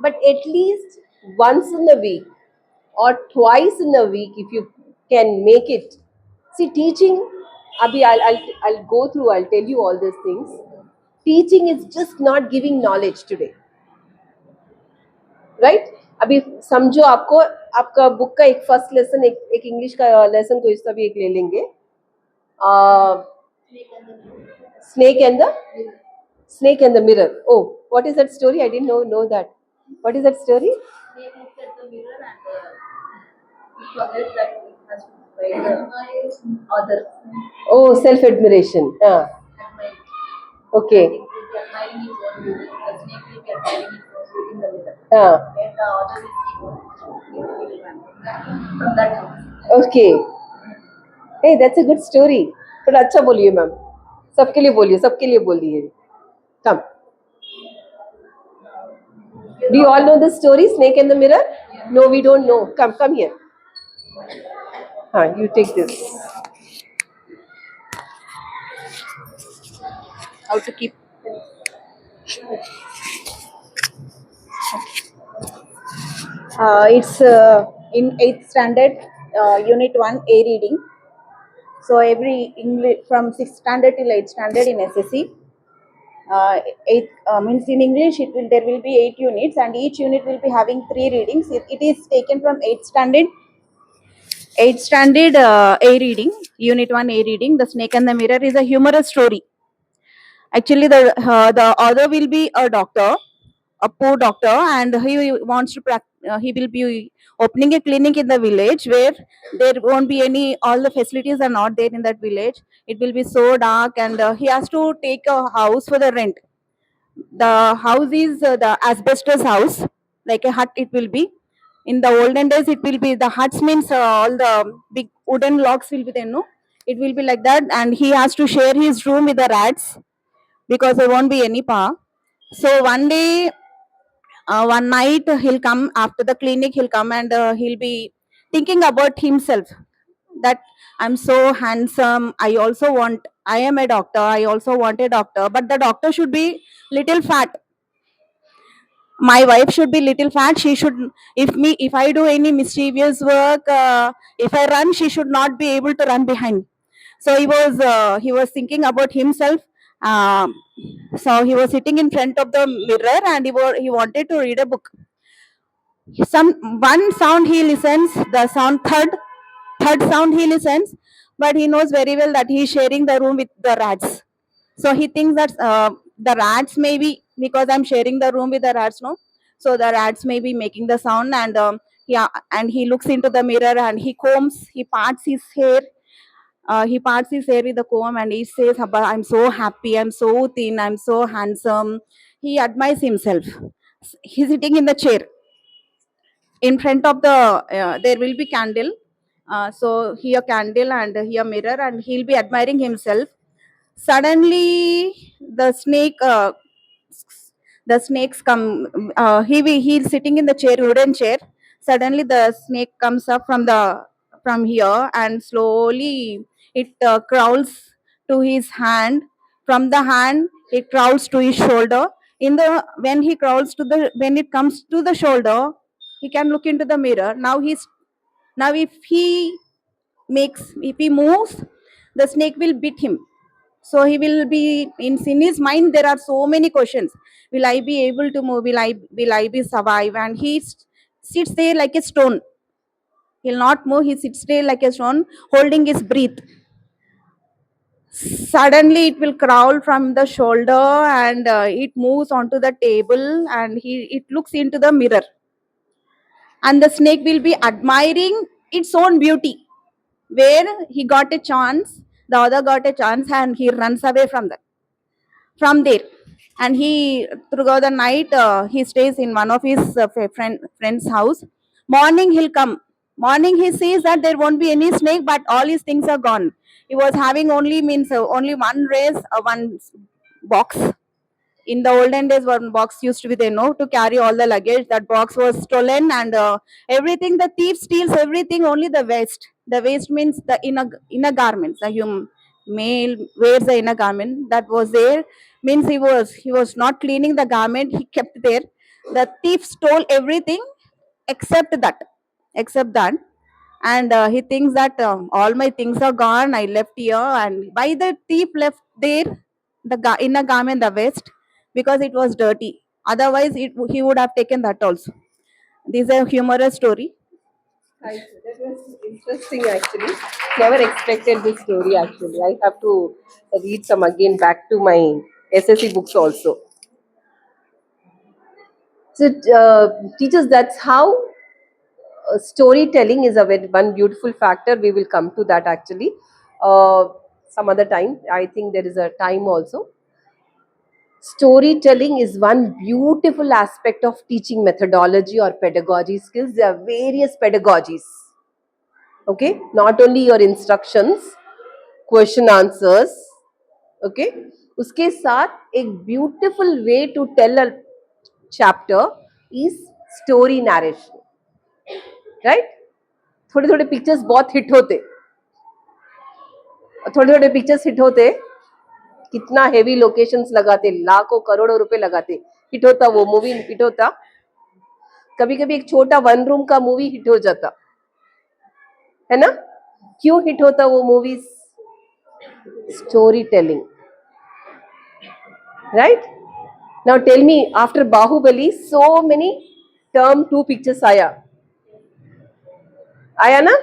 but at least once in a week or twice in a week, if you can make it. See, teaching, Abhi, I'll go through, I'll tell you all these things. Teaching is just not giving knowledge today. Right अभी समझो आपको आपका book का एक first lesson, एक English का lesson कोई सा भी एक ले लेंगे. Snake and the mirror. Oh, what is that story? I didn't know that. What is that story? Snake looks at the mirror and he forgets that it has to admire others. Oh, self admiration. Admire. Okay. It will be admiring his own beauty. The snake will be admiring his own beauty in the mirror. When the other will see, it will run from that house. Okay. Hey, that's a good story. थोड़ा अच्छा बोलिए ma'am, सबके लिए बोलिए. Come. Do you all know the story, Snake and the Mirror? No, we don't know. Come here. You take this. How to keep. It's in 8th standard, unit 1 A reading. So every English from 6th standard till 8th standard in SSC. Means in English there will be 8 units and each unit will be having 3 readings. It is taken from 8th standard. 8th standard A reading, unit 1 A reading. The Snake and the Mirror is a humorous story. Actually, the author will be a doctor, a poor doctor, and he wants to he will be opening a clinic in the village where there won't be any, all the facilities are not there in that village. It will be so dark, and he has to take a house for the rent. The house is the asbestos house, like a hut it will be. In the olden days, it will be the huts means all the big wooden logs will be there, no? It will be like that, and he has to share his room with the rats because there won't be any power. So one day, one night he'll come after the clinic, he'll come and he'll be thinking about himself that I'm so handsome, I am a doctor, I also want a doctor, but the doctor should be little fat. My wife should be little fat. She should, if I do any mischievous work, if I run, she should not be able to run behind. So he was thinking about himself. So he was sitting in front of the mirror and he wanted to read a book. One sound he listens, the sound third sound he listens, but he knows very well that he is sharing the room with the rats. So he thinks that the rats may be, because I'm sharing the room with the rats, no? So the rats may be making the sound, and and he looks into the mirror and he combs, he parts his hair. He parts his hair with the comb and he says, I'm so happy, I'm so thin, I'm so handsome. He admires himself. He's sitting in the chair. In front of the, there will be candle. So here candle and here mirror, and he'll be admiring himself. Suddenly, the snakes come. He's sitting in the chair, wooden chair. Suddenly, the snake comes up from here, and slowly it crawls to his hand. From the hand, it crawls to his shoulder. When it comes to the shoulder, he can look into the mirror. Now if he moves, the snake will beat him. So he will be in his mind. There are so many questions. Will I be able to move? Will I be survive? And he sits there like a stone. He'll not move. He sits there like a stone, holding his breath. Suddenly, it will crawl from the shoulder and it moves onto the table and it looks into the mirror. And the snake will be admiring its own beauty. Where he got a chance, the other got a chance and he runs away from that. from there. And he, throughout the night, he stays in one of his friend's house. Morning he'll come. Morning he sees that there won't be any snake, but all his things are gone. He was having only, means only one race, one box. In the olden days, one box used to be there, no, to carry all the luggage. That box was stolen, and everything, the thief steals everything, only the waste. The waste means the inner garments. The human male wears the inner garment that was there, means he was not cleaning the garment, he kept there. The thief stole everything except that, except that. And he thinks that all my things are gone, I left here. And why the thief left there the inner garment, the waste? Because it was dirty. Otherwise he would have taken that also. This is a humorous story. Thank you. That was interesting actually. Never expected this story actually. I have to read some again back to my SSC books also. So, teachers, that's how storytelling is one beautiful factor. We will come to that actually some other time. I think there is a time also. Storytelling is one beautiful aspect of teaching methodology or pedagogy skills. There are various pedagogies. Okay, not only your instructions, question answers. Okay, उसके साथ एक beautiful way to tell a chapter is story narration. Right? थोड़े थोड़े pictures बहुत hit होते, थोड़े थोड़े pictures hit होते, कितना हेवी लोकेशंस लगाते, लाखों करोड़ों रुपए लगाते, हिट होता वो मूवी, हिट होता. कभी कभी एक छोटा 1 रूम का मूवी हिट हो जाता है ना. क्यों हिट होता वो movies? Storytelling. Right. Now tell me, after Baahubali so many term 2 pictures आया ना.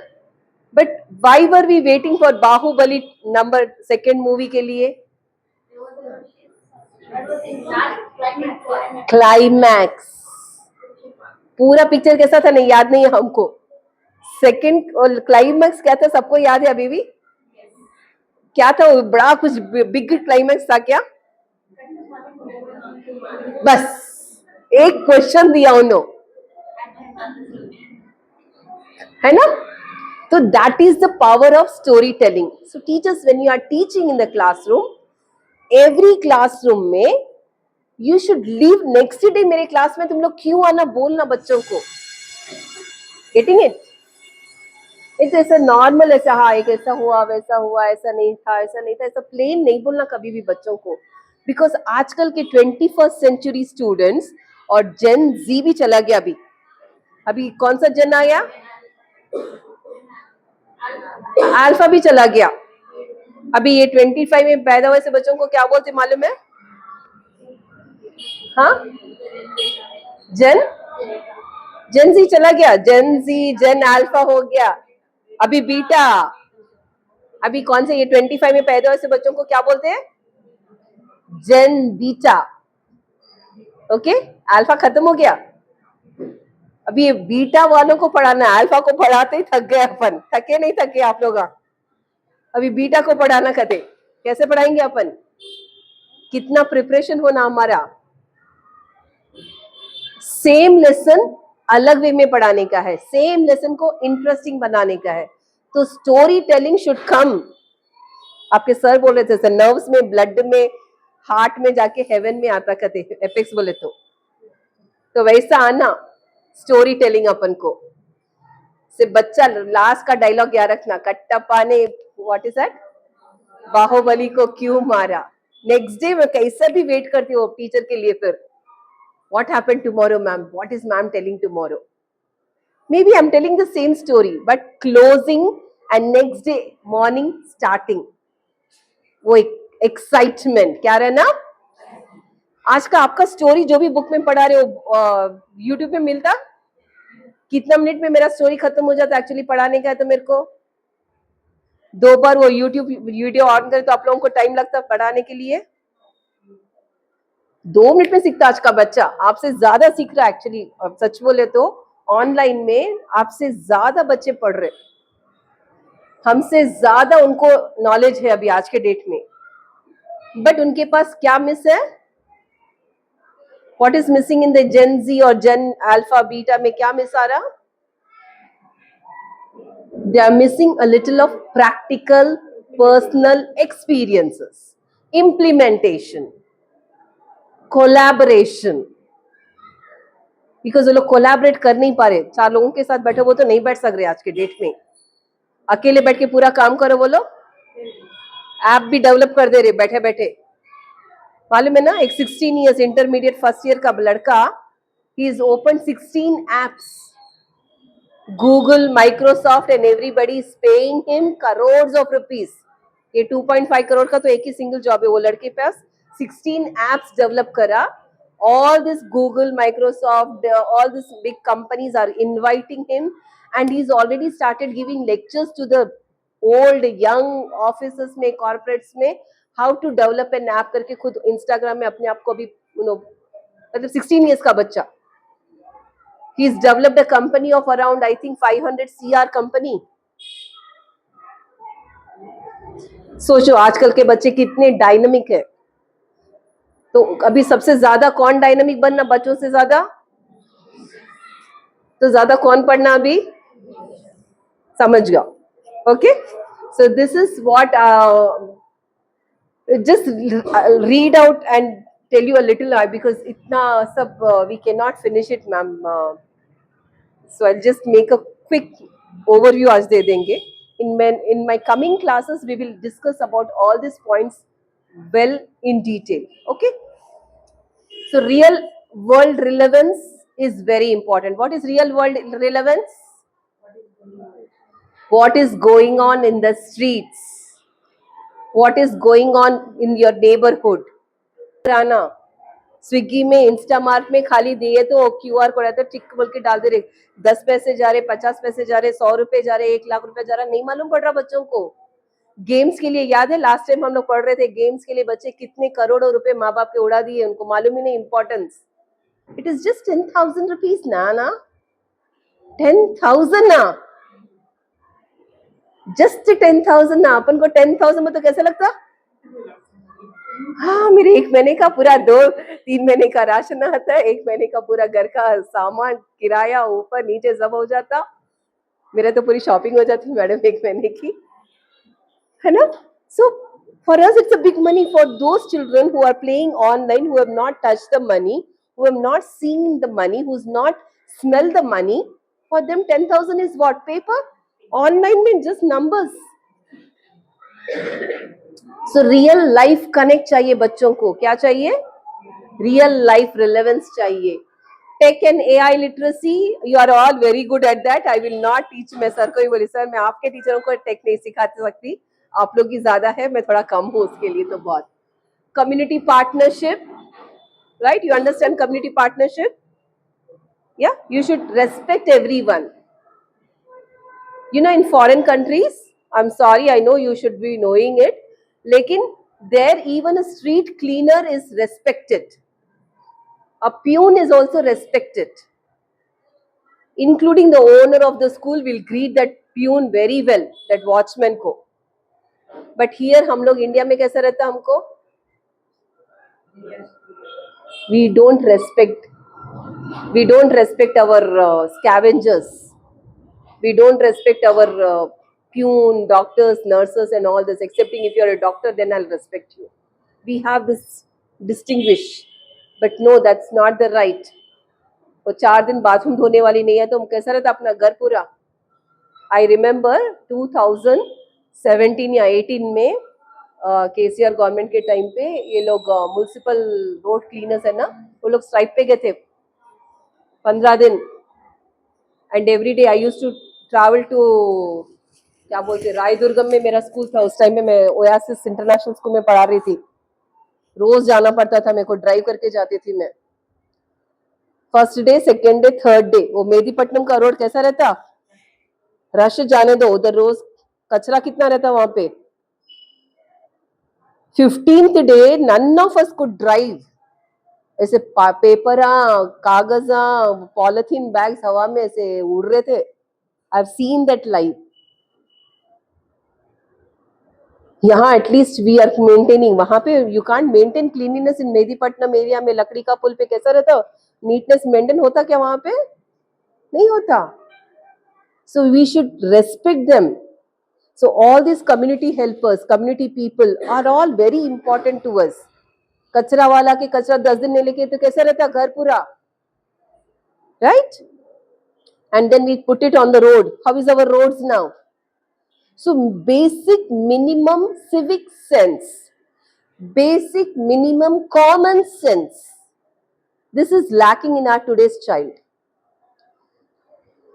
But why were we waiting for Baahubali number 2 movie के लिए? क्लाइमैक्स. पूरा पिक्चर कैसा था नहीं याद नहीं है हमको. सेकंड और क्लाइमैक्स क्या था सबको याद है अभी भी? क्या था वो? बड़ा कुछ बिग क्लाइमैक्स था क्या? बस एक क्वेश्चन दिया उन्होंने, है ना. तो that is the power of storytelling. So teachers, when you are teaching in the classroom, every classroom में you should leave next day, मेरे क्लास में तुम लोग क्यों आना बोलना बच्चों को. Getting it? इट्स ऐसा नॉर्मल, ऐसा हाँ एक ऐसा हुआ वैसा हुआ, ऐसा नहीं था ऐसा नहीं था, ऐसा प्लेन नहीं बोलना कभी भी बच्चों को. बिकॉज आजकल के 21st सेंचुरी स्टूडेंट्स, और जेन जी भी चला गया अभी. अभी कौन सा जेन आया? अल्फा भी चला गया. अभी ये 25 में पैदा हुए से बच्चों को क्या बोलते मालूम है? हाँ, जेन जी चला गया. जेन जी, जेन अल्फा हो गया, अभी बीटा. अभी कौन से ये 25 में पैदा हुए से बच्चों को क्या बोलते हैं? जेन बीटा. ओके, अल्फा खत्म हो गया. अभी ये बीटा वालों को पढ़ाना है. अल्फा को पढ़ाते ही थक गए अपन. थके नहीं थके आप लोग? अभी बीटा को पढ़ाना कदे कैसे पढ़ाएंगे अपन? कितना प्रिपरेशन होना हमारा. सेम लेसन अलग वे में पढ़ाने का है, सेम लेसन को इंटरेस्टिंग बनाने का है. तो स्टोरी टेलिंग शुड कम. आपके सर बोल रहे थे नर्व्स में, ब्लड में, हार्ट में जाके हेवन में आता कहते एपेक्स बोले तो वैसा आना स्टोरी टेलिंग अपन को. से बच्चा लास्ट का डायलॉग याद रखना, कट्टप्पा ने व्हाट इज दैट, बाहुबली को क्यों मारा. नेक्स्ट डे मैं कैसा भी वेट करती हूँ टीचर के लिए. फिर what happened tomorrow ma'am, what is ma'am telling tomorrow? Maybe I'm telling the same story but closing and next day morning starting. वो एक्साइटमेंट क्या रहना. आज का आपका स्टोरी जो भी बुक में पढ़ा रहे हो यूट्यूब पे मिलता. कितना मिनट में मेरा स्टोरी खत्म हो जाता. एक्चुअली पढ़ाने का है तो मेरे को 2 बार वो यूट्यूब वीडियो ऑन करे तो आप लोगों को टाइम लगता पढ़ाने के लिए. 2 मिनट में सीखता आज का बच्चा. आपसे ज्यादा सीख रहा है एक्चुअली. सच बोले तो ऑनलाइन में आपसे ज्यादा बच्चे पढ़ रहे, हमसे ज्यादा उनको नॉलेज है अभी आज के डेट में. बट उनके पास क्या मिस है? What is missing in the Gen Z और जेन अल्फा बीटा में? क्या मिस आ रहा? They are missing a little of practical personal experiences, implementation, collaboration. Because वो लोग कोलैबोरेट कर नहीं पा रहे. 4 लोगों के साथ बैठे, वो तो नहीं बैठ सक रहे आज के डेट में. अकेले बैठ के पूरा काम करो, वो लोग ऐप भी डेवलप कर दे रहे बैठे बैठे. मालूम है ना, एक 16 इयर्स इंटरमीडिएट फर्स्ट ईयर का लड़का, he is open 16 apps. Google, Microsoft and everybody is paying him crores of rupees. ये 2.5 करोड़ का तो एक ही सिंगल जॉब है. वो लड़के पास 16 apps डेवलप करा. All this Google, Microsoft, all these big companies are inviting him, and he's already started giving lectures to the old, young offices में, corporates में, how to develop an app करके खुद Instagram में अपने आप को भी, मतलब 16 years का बच्चा. He's developed a company of around, I think, 500 CR company. सोचो आजकल के बच्चे कितने डायनामिक है. तो अभी सबसे ज्यादा कौन डायनामिक बनना बच्चों से ज्यादा? तो ज्यादा कौन पढ़ना अभी? समझ गया? Okay. So this is what, just read out and tell you a little, because itna sab we cannot finish it, ma'am. So I'll just make a quick overview आज दे देंगे. In my coming classes we will discuss about all these points well in detail. Okay. So real world relevance is very important. What is real world relevance? What is going on in the streets? What is going on in your neighborhood? Rana Swiggy में, Instamart में खाली दिए तो QR code आता है, टिक बोल के डाल दे रहे. 10 पैसे जा रहे, 50 पैसे जा रहे, 100 रुपए जा रहे, 1 लाख रुपए जा रहा. नहीं मालूम पड़ रहा बच्चों को. गेम्स के लिए याद है लास्ट टाइम हम लोग पढ़ रहे थे, गेम्स के लिए बच्चे कितने करोड़ों रुपए माँ बाप के उड़ा दिए, उनको मालूम ही नहीं importance. It is just 10,000 rupees ना 10,000 ना, जस्ट 10,000 ना. अपन को 10,000 में तो कैसा लगता? हाँ, मेरे 1 महीने का पूरा 2-3 महीने का राशन आता है, 1 महीने का पूरा घर का सामान, किराया ऊपर नीचे सब हो जाता. मेरा तो पूरी शॉपिंग हो जाती मैडम 1 महीने की, है ना. So for us it's a big money. For those children who are playing online, who have not touched the money, who have not seen the money, who has not smell the money, for them 10,000 is what? Paper. Online में just numbers. So real life connect चाहिए बच्चों को. क्या चाहिए? Real life relevance चाहिए. Tech and AI literacy, you are all very good at that. I will not teach. मैं sir को ही बोली, सर मैं आपके टीचरों को टेक नहीं सिखा सकती, आप लोग की ज्यादा है, मैं थोड़ा कम हूँ उसके लिए. तो बहुत community partnership, right? You understand community partnership? या you should respect everyone. You know, in foreign countries, I'm sorry, I know you should be knowing it, लेकिन there even a street cleaner is respected. A peon is also respected. Including the owner of the school will greet that peon very well, that watchman को. But here हम लोग India में कैसा रहता हमको? We don't respect our scavengers. We don't respect our peon, doctors, nurses and all this. Excepting if you're a doctor, then I'll respect you. We have this distinguish, but no, that's not the right. वो 4 दिन bathroom धोने वाली नहीं है तो हम कैसा रहता अपना घर पूरा. I remember 2017 या 18 में KCR गवर्नमेंट के टाइम पे ये लोग म्युनिसिपल रोड क्लीनर्स है ना, वो लोग स्ट्राइक पे गए थे 15 दिन. And every day I used to travel to, क्या बोलते, रायदुर्गम में मेरा स्कूल था उस टाइम में. मैं ओयासिस इंटरनेशनल स्कूल में पढ़ा रही थी. रोज जाना पड़ता था मेरे को, ड्राइव करके जाती थी मैं. First day, second day, third day. वो मेदीपट्टनम का रोड कैसा रहता? रश जाने दो, उधर रोज कचरा कितना रहता वहां पे. 15th day none of us could drive. ऐसे पेपर, कागज, पॉलिथीन बैग्स हवा में ऐसे उड़ रहे थे. I have seen that live. यहाँ एटलीस्ट वी आर मेंटेनिंग, वहां पे you can't maintain cleanliness in Mehdipatnam area में। लकड़ी का पुल पे कैसा रहता, नीटनेस मेंटेन होता क्या वहां पे? नहीं होता. So we should respect them. So all these community helpers, community people are all very important to us. कचरा वाला के कचरा 10 दिन नहीं लेके तो कैसा रहता घर पूरा, right? And then we put it on the road. How is our roads now? So basic minimum civic sense, basic minimum common sense, this is lacking in our today's child.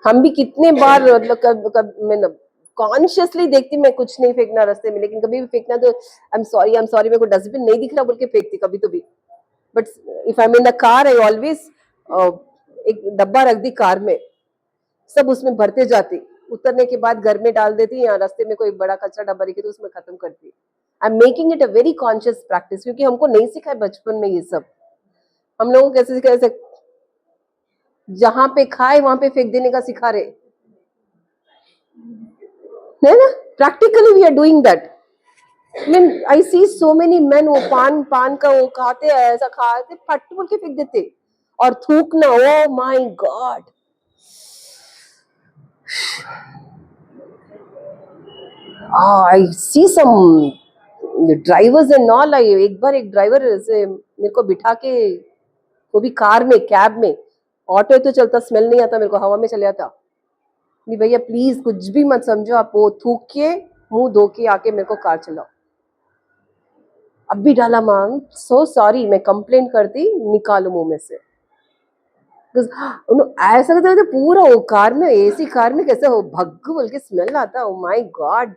हम भी कितने बार मतलब मैं कॉन्शियसली देखती मैं कुछ नहीं फेंकना रास्ते में, लेकिन कभी भी फेंकना तो आई एम सॉरी मेरे को डस्टबिन नहीं दिख रहा बोल के फेंकती कभी तो भी. But if I am in the car I always एक डब्बा रख दी कार में, सब उसमें भरते जाती, उतरने के बाद घर में डाल देती या रास्ते में कोई बड़ा कचरा डब्बा रखी तो उसमें खत्म करती. I am making it a very conscious practice, क्योंकि हमको नहीं सिखाए बचपन में ये सब. हम लोगों को कैसे सिखाए, जहां पे खाए वहां पे फेंक देने का सिखा रहे है ना. Practically we are doing that. I see so many man, वो पान का वो खाते ऐसा खाते फट बोल के फेंक देते, और थूकना, oh my god. I see some drivers and all. एक बार एक ड्राइवर से मेरे को बिठा के, वो भी कार में, कैब में, ऑटो तो चलता स्मेल नहीं आता मेरे को, हवा में चले आता. नहीं भैया प्लीज कुछ भी मत समझो आप, वो थूक के मुंह धो के आके मेरे को कार चलाओ. अब भी डाला मांग, सो सॉरी, मैं कंप्लेंट करती, निकालो मुंह में से. ऐसा करते रहते पूरा वो कार में, एसी कार में कैसे हो भग्गू बोल के स्मेल आता. Oh my god,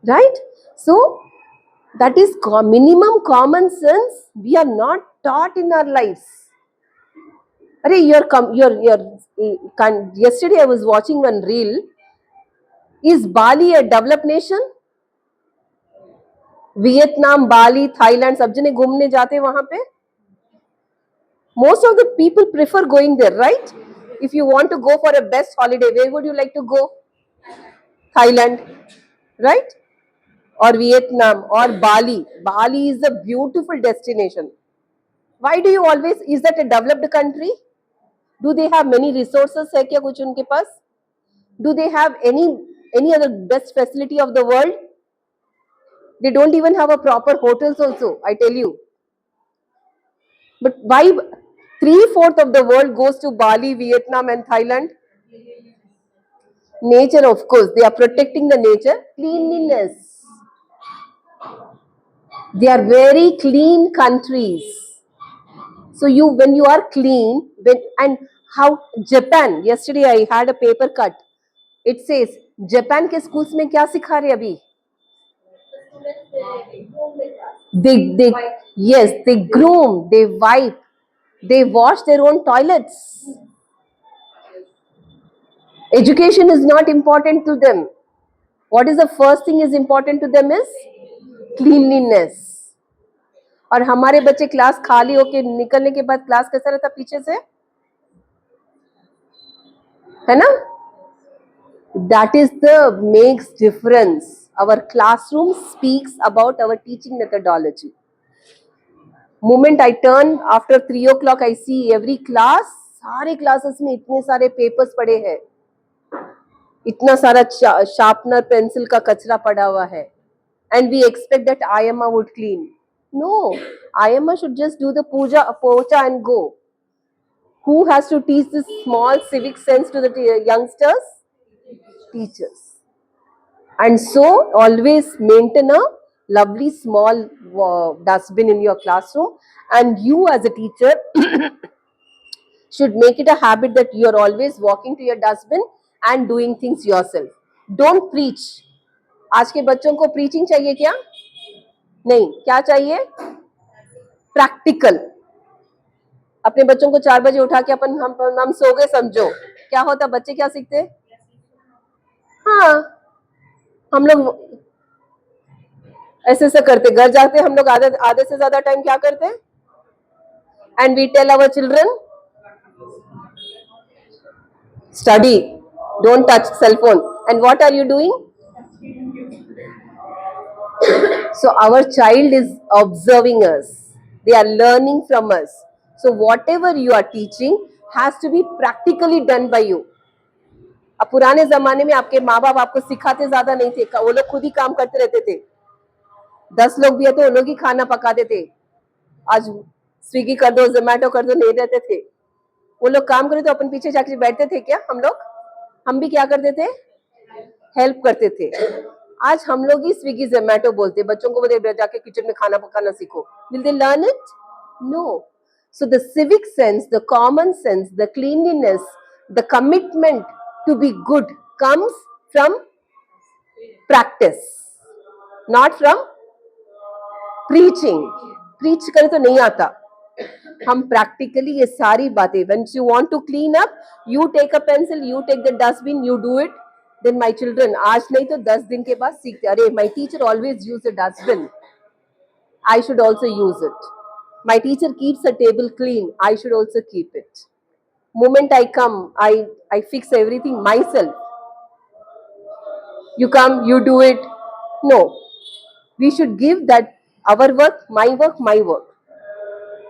right? So that is minimum common sense we are not taught in our lives. Arey, yesterday I was watching one reel. Is Bali a developed nation? Vietnam, Bali, Thailand सब जने घूमने जाते हैं वहां पे. Most of the people prefer going there, right? If you want to go for a best holiday, where would you like to go? Thailand, right? Or Vietnam or Bali. Bali is a beautiful destination. Why do you always, is that a developed country? Do they have many resources? है क्या कुछ उनके पास? Do they have any other best facility of the world? They don't even have a proper hotels also, I tell you. But why 3/4 of the world goes to Bali, Vietnam and Thailand? Nature, of course, they are protecting the nature. Cleanliness. They are very clean countries. So when you are clean, and how Japan, yesterday I had a paper cut. It says Japan के schools में क्या सिखा रहे अभी? They yes, they groom, they wipe, they wash their own toilets. Education is not important to them. What is the first thing is important to them is cleanliness. और हमारे बच्चे class खाली होके निकलने के बाद क्लास कैसा रहता पीछे से, है ना? That is the makes difference. Our classroom speaks about our teaching methodology. Moment I turn after 3 o'clock, I see every class, सारे क्लासेस में इतने सारे पेपर्स पड़े हैं, इतना सारा शार्पनर पेंसिल का कचरा पड़ा हुआ है, and we expect that IMA would clean. No, IMA should just do the pocha and go. Who has to teach this small civic sense to the youngsters? Teachers. And so always maintain a lovely small dustbin in your classroom, and you as a teacher should make it a habit that you are always walking to your dustbin and doing things yourself. Don't preach. आज के बच्चों को preaching चाहिए क्या? नहीं, क्या चाहिए? Practical. अपने बच्चों को 4 बजे उठा के हम सो गए समझो, क्या होता? बच्चे क्या सीखते? हाँ, हम लोग ऐसे ऐसे करते, घर जाते हम लोग आधे से ज्यादा टाइम क्या करते हैं? And we tell our children study, don't touch cell phone. And what are you doing? So our child is observing us. They are learning from us. So whatever you are teaching has to be practically done by you. अब पुराने जमाने में आपके माँ बाप आपको सिखाते ज्यादा नहीं थे, वो लोग खुद ही काम करते रहते थे. 10 लोग भी है तो वो लोग ही खाना पकाते थे. आज स्विगी कर दो, जोमेटो कर दो, नहीं रहते थे. वो लोग काम करे तो अपन पीछे जाके बैठते थे क्या? हम भी क्या करते थे? हेल्प करते थे. आज हम लोग ही स्विगी जोमेटो बोलते, बच्चों को बोलते जाके किचन में खाना पकाना सीखो. Will they learn it? No. So the civic sense, the common sense, the cleanliness, the commitment to be good comes from practice, not from preaching. Preach करे तो नहीं आता. हम practically ये सारी बातें, when you want to clean up, you take a pencil, you take the dustbin, you do it. Then my children, आज नहीं तो 10 दिन के बाद सीखते, अरे my teacher always use a dustbin, I should also use it. My teacher keeps a table clean, I should also keep it. Moment I come, I fix everything myself. You come, you do it. No, we should give that our work, my work, my work.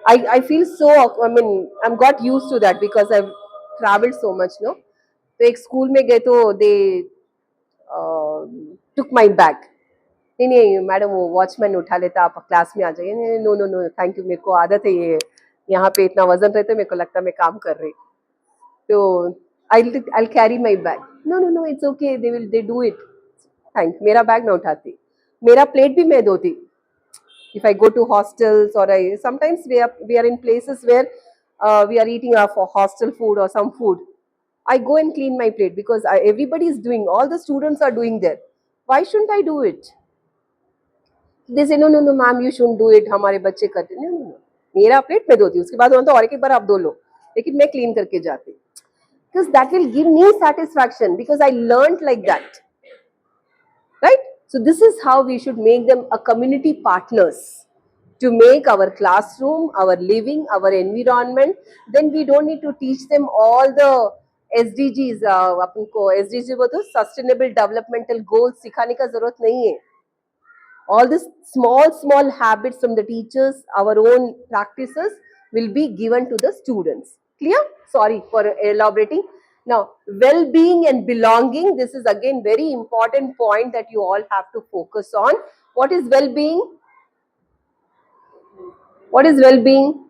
I feel so, I mean, I'm got used to that because I've traveled so much, no? तो एक school में गए तो दे took my bag. नहीं नहीं madam, वो watchman उठा लेता, आप क्लास में आ जाइए. No no no thank you, मेरे को आदत है ये, यहाँ पे इतना वजन रहता है, मेरे को लगता है मैं काम कर रही. तो I'll carry my bag. No, it's okay, they do it. Thank, मेरा बैग मैं उठाती, मेरा प्लेट भी मैं धोती. If I go to hostels or sometimes we are in places where we are eating our hostel food or some food, I go and clean my plate because everybody is doing, all the students are doing there. Why shouldn't I do it? They say no ma'am, you shouldn't do it, हमारे बच्चे करते. No, मेरा plate मैं धोती, उसके बाद तो और एक बार आप धो लो, लेकिन मैं क्लीन करके जाती. Because that will give me satisfaction because I learned like that, right? So this is how we should make them a community partners to make our classroom, our living, our environment. Then we don't need to teach them all the SDGs. अपन को SDG बोलते हो, sustainable developmental goals सिखाने का जरूरत नहीं है. All these small habits from the teachers, our own practices will be given to the students. Clear? Sorry for elaborating. Now, well-being and belonging, this is again very important point that you all have to focus on. What is well-being? What is well-being?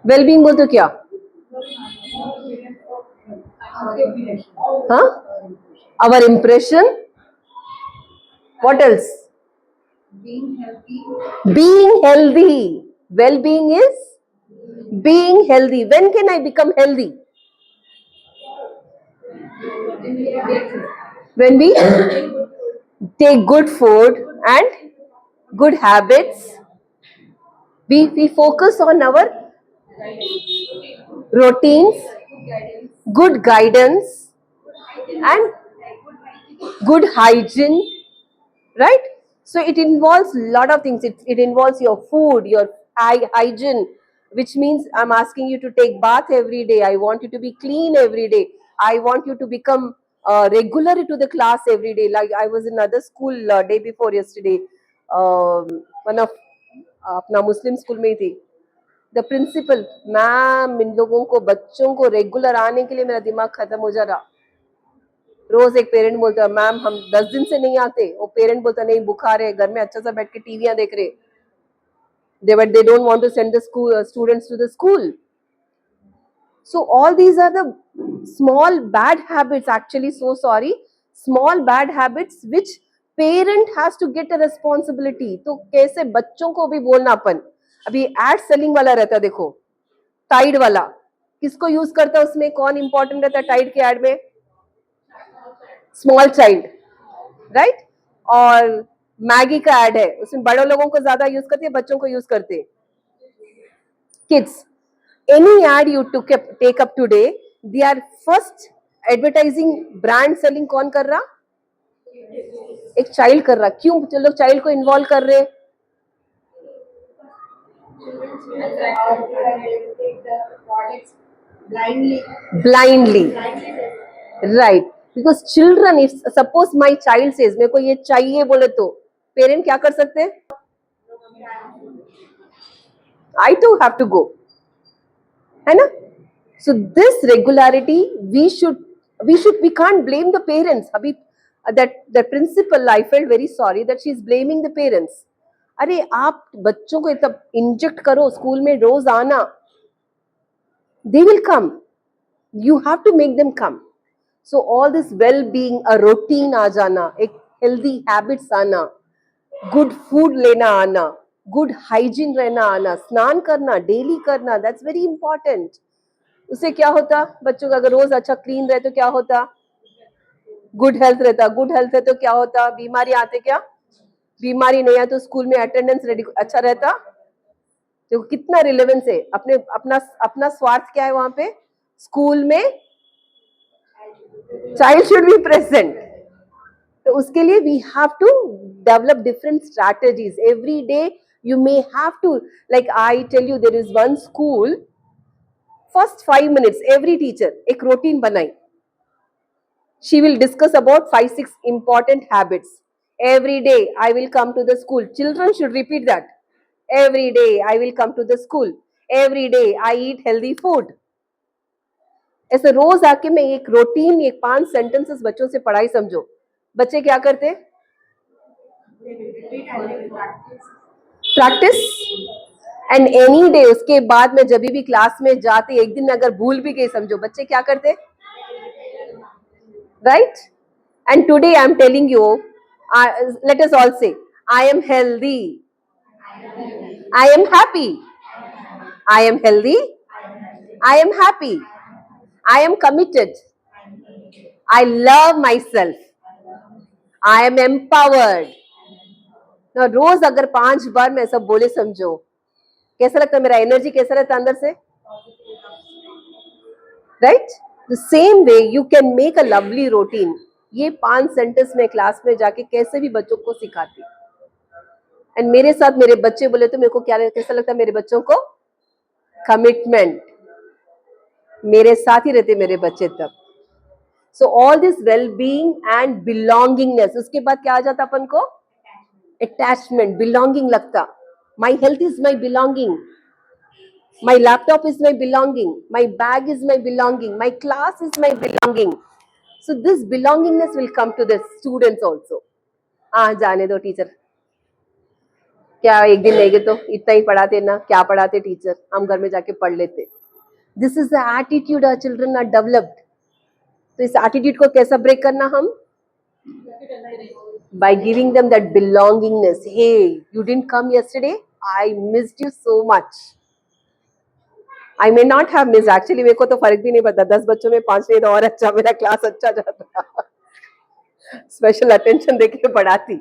Well-being बोलते हो क्या? Huh? Our impression. What else? Being healthy. Being healthy. Well-being is being healthy. When can I become healthy? When we take good food and good habits. We focus on our routines, good guidance, and good hygiene, right? So it involves a lot of things. It involves your food, your hygiene, which means I'm asking you to take bath every day. I want you to be clean every day. I want you to become regular to the class every day. Like I was in another school day before yesterday. One of अपना मुस्लिम school में ही थी. The principal, ma'am इन लोगों को, बच्चों को regular आने के लिए मेरा दिमाग खत्म हो जा रहा. रोज एक पेरेंट बोलता है मैम हम 10 दिन से नहीं आते, वो पेरेंट बोलता नहीं बुखार है, घर में अच्छा सा बैठ के टीवियां देख रहे. They don't want to send the school students to the school. So all these are the small bad habits, actually, so sorry, small bad habits which parent has to get a responsibility. तो कैसे बच्चों को भी बोलना अपन. अभी add selling वाला रहता, देखो टाइड वाला, किसको यूज करता है उसमें, कौन इंपॉर्टेंट रहता है टाइड के एड में? Small child, right? और मैगी का एड है, उसमें बड़े लोगों को ज्यादा यूज करते हैं, बच्चों को यूज करते हैं kids. Any ad you take up today, they are first advertising, brand selling कौन कर रहा? एक चाइल्ड कर रहा. क्यों लोग चाइल्ड को इन्वॉल्व कर रहे? Blindly. Right. Because children, if suppose my child says मेरे को ये चाहिए बोले तो parent क्या कर सकते हैं? I too have to go, है ना? So this regularity we can't blame the parents. अभी that principal, I felt very sorry that she is blaming the parents. अरे आप बच्चों को इतना इंजेक्ट करो स्कूल में रोज आना, they will come. You have to make them come. So all this well-being, a routine आ जाना, एक healthy habits आना, good food लेना आना, good hygiene रहना आना, स्नान करना, daily करना, that's very important. उससे क्या होता? बच्चों का अगर रोज अच्छा क्लीन रहे तो क्या होता? गुड हेल्थ रहता. गुड हेल्थ है तो क्या होता? बीमारी आते क्या? बीमारी नहीं आए तो स्कूल में अटेंडेंस रेडी अच्छा रहता. तो कितना रिलेवेंस है? अपने अपना स्वार्थ क्या है वहां पे? स्कूल में चाइल्ड शुड बी प्रेजेंट. तो उसके लिए we have to develop different strategies every day. You may have to, like I tell you, there is one school, first 5 minutes every teacher एक routine बनाई. She will discuss about 5-6 important habits. Every day I will come to the school. Children should repeat that. Every day I will come to the school. Every day I eat healthy food. ऐसे रोज आके मैं एक routine, एक 5 sentences बच्चों से पढ़ाई समझो. बच्चे क्या करते? प्रैक्टिस. एंड एनी डे उसके बाद में जब भी क्लास में जाते, एक दिन अगर भूल भी गए समझो, बच्चे क्या करते? Right. And today I am telling you, let us all say, I am healthy, I am happy, I am healthy, I am happy, I am committed, I love myself, I am empowered. रोज अगर 5 बार मैं सब बोले समझो, कैसा लगता है? मेरा एनर्जी कैसा रहता है अंदर से? Right. The same way you can make a lovely routine. ये 5 सेंटेंस में क्लास में जाके कैसे भी बच्चों को सिखाती. एंड मेरे साथ मेरे बच्चे बोले तो मेरे को क्या कैसा लगता है? मेरे बच्चों को कमिटमेंट. मेरे साथ ही रहते मेरे बच्चे तब. So all this well being and belongingness. उसके बाद क्या आ जाता अपन को? अटैचमेंट. बिलोंगिंग लगता. My health is my belonging. My laptop is my belonging. My bag is my belonging. My class is my belonging. So this belongingness will come to the students also. जाने दो teacher, क्या एक दिन नहीं गए तो इतना ही पढ़ाते ना, क्या पढ़ाते टीचर, हम घर में जाके पढ़ लेते. This is the attitude our children are developed. तो इस attitude को कैसा ब्रेक करना हम? By giving them that belongingness. Hey, you didn't come yesterday? I missed you so much. I may not have missed. Actually, मेरे को तो फर्क भी नहीं पड़ता. 10 बच्चों में 5 नहीं तो और अच्छा, मेरा क्लास अच्छा जाता. स्पेशल अटेंशन देके पढ़ाती.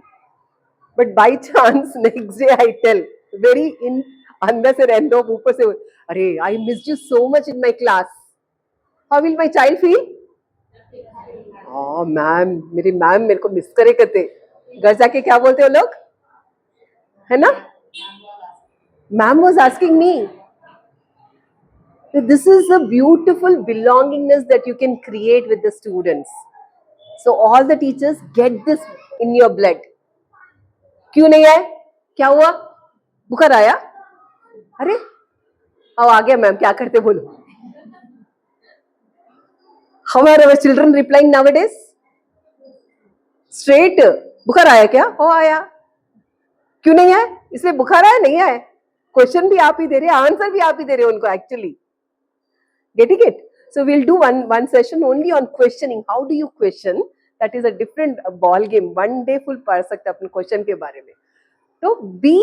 But by chance next day I tell very in अंदर से रहने दो, ऊपर से अरे I missed you so much in my class. How will my child feel? Ma'am, मेरी मैम मेरे को मिस करे करते. घर जाके क्या बोलते हो लोग, है ना? Ma'am was asking me. So this is a beautiful belongingness that you can create with the students. So all the teachers get this in your blood. क्यों नहीं आए? क्या हुआ? बुखार आया? अरे अब आ गया मैम, क्या करते बोलो. How are our children replying nowadays? Straight, बुखार आया क्या? हो आया. क्यों नहीं आए? इसलिए बुखार आया नहीं आए. क्वेश्चन भी आप ही दे रहे, आंसर भी आप ही दे रहे उनको actually. Getting it? So we'll do one session only on questioning. How do you question? That is a different ball game. One day full पढ़ सकते अपन क्वेश्चन के बारे में. तो be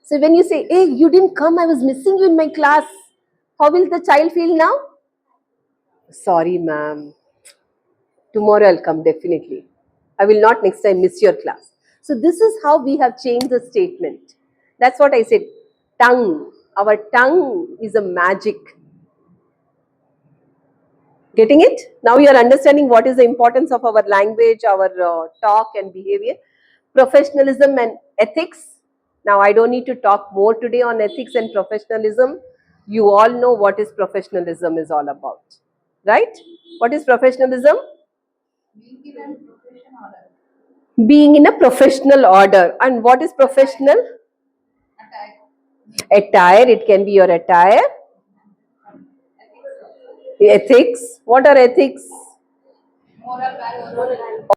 so when you say, hey, you didn't come, I was missing you in my class. How will the child feel now? Sorry, ma'am. Tomorrow I'll come definitely. I will not next time miss your class. So this is how we have changed the statement. That's what I said. Tongue. Our tongue is a magic. Getting it? Now you are understanding what is the importance of our language, our talk and behavior. Professionalism and ethics. Now I don't need to talk more today on ethics and professionalism. You all know what is professionalism is all about. right? What is professionalism? Being given profession order. Being in a professional order. And what is professional? Attack. Attire, it can be your attire. Ethics, what are ethics? Moral values.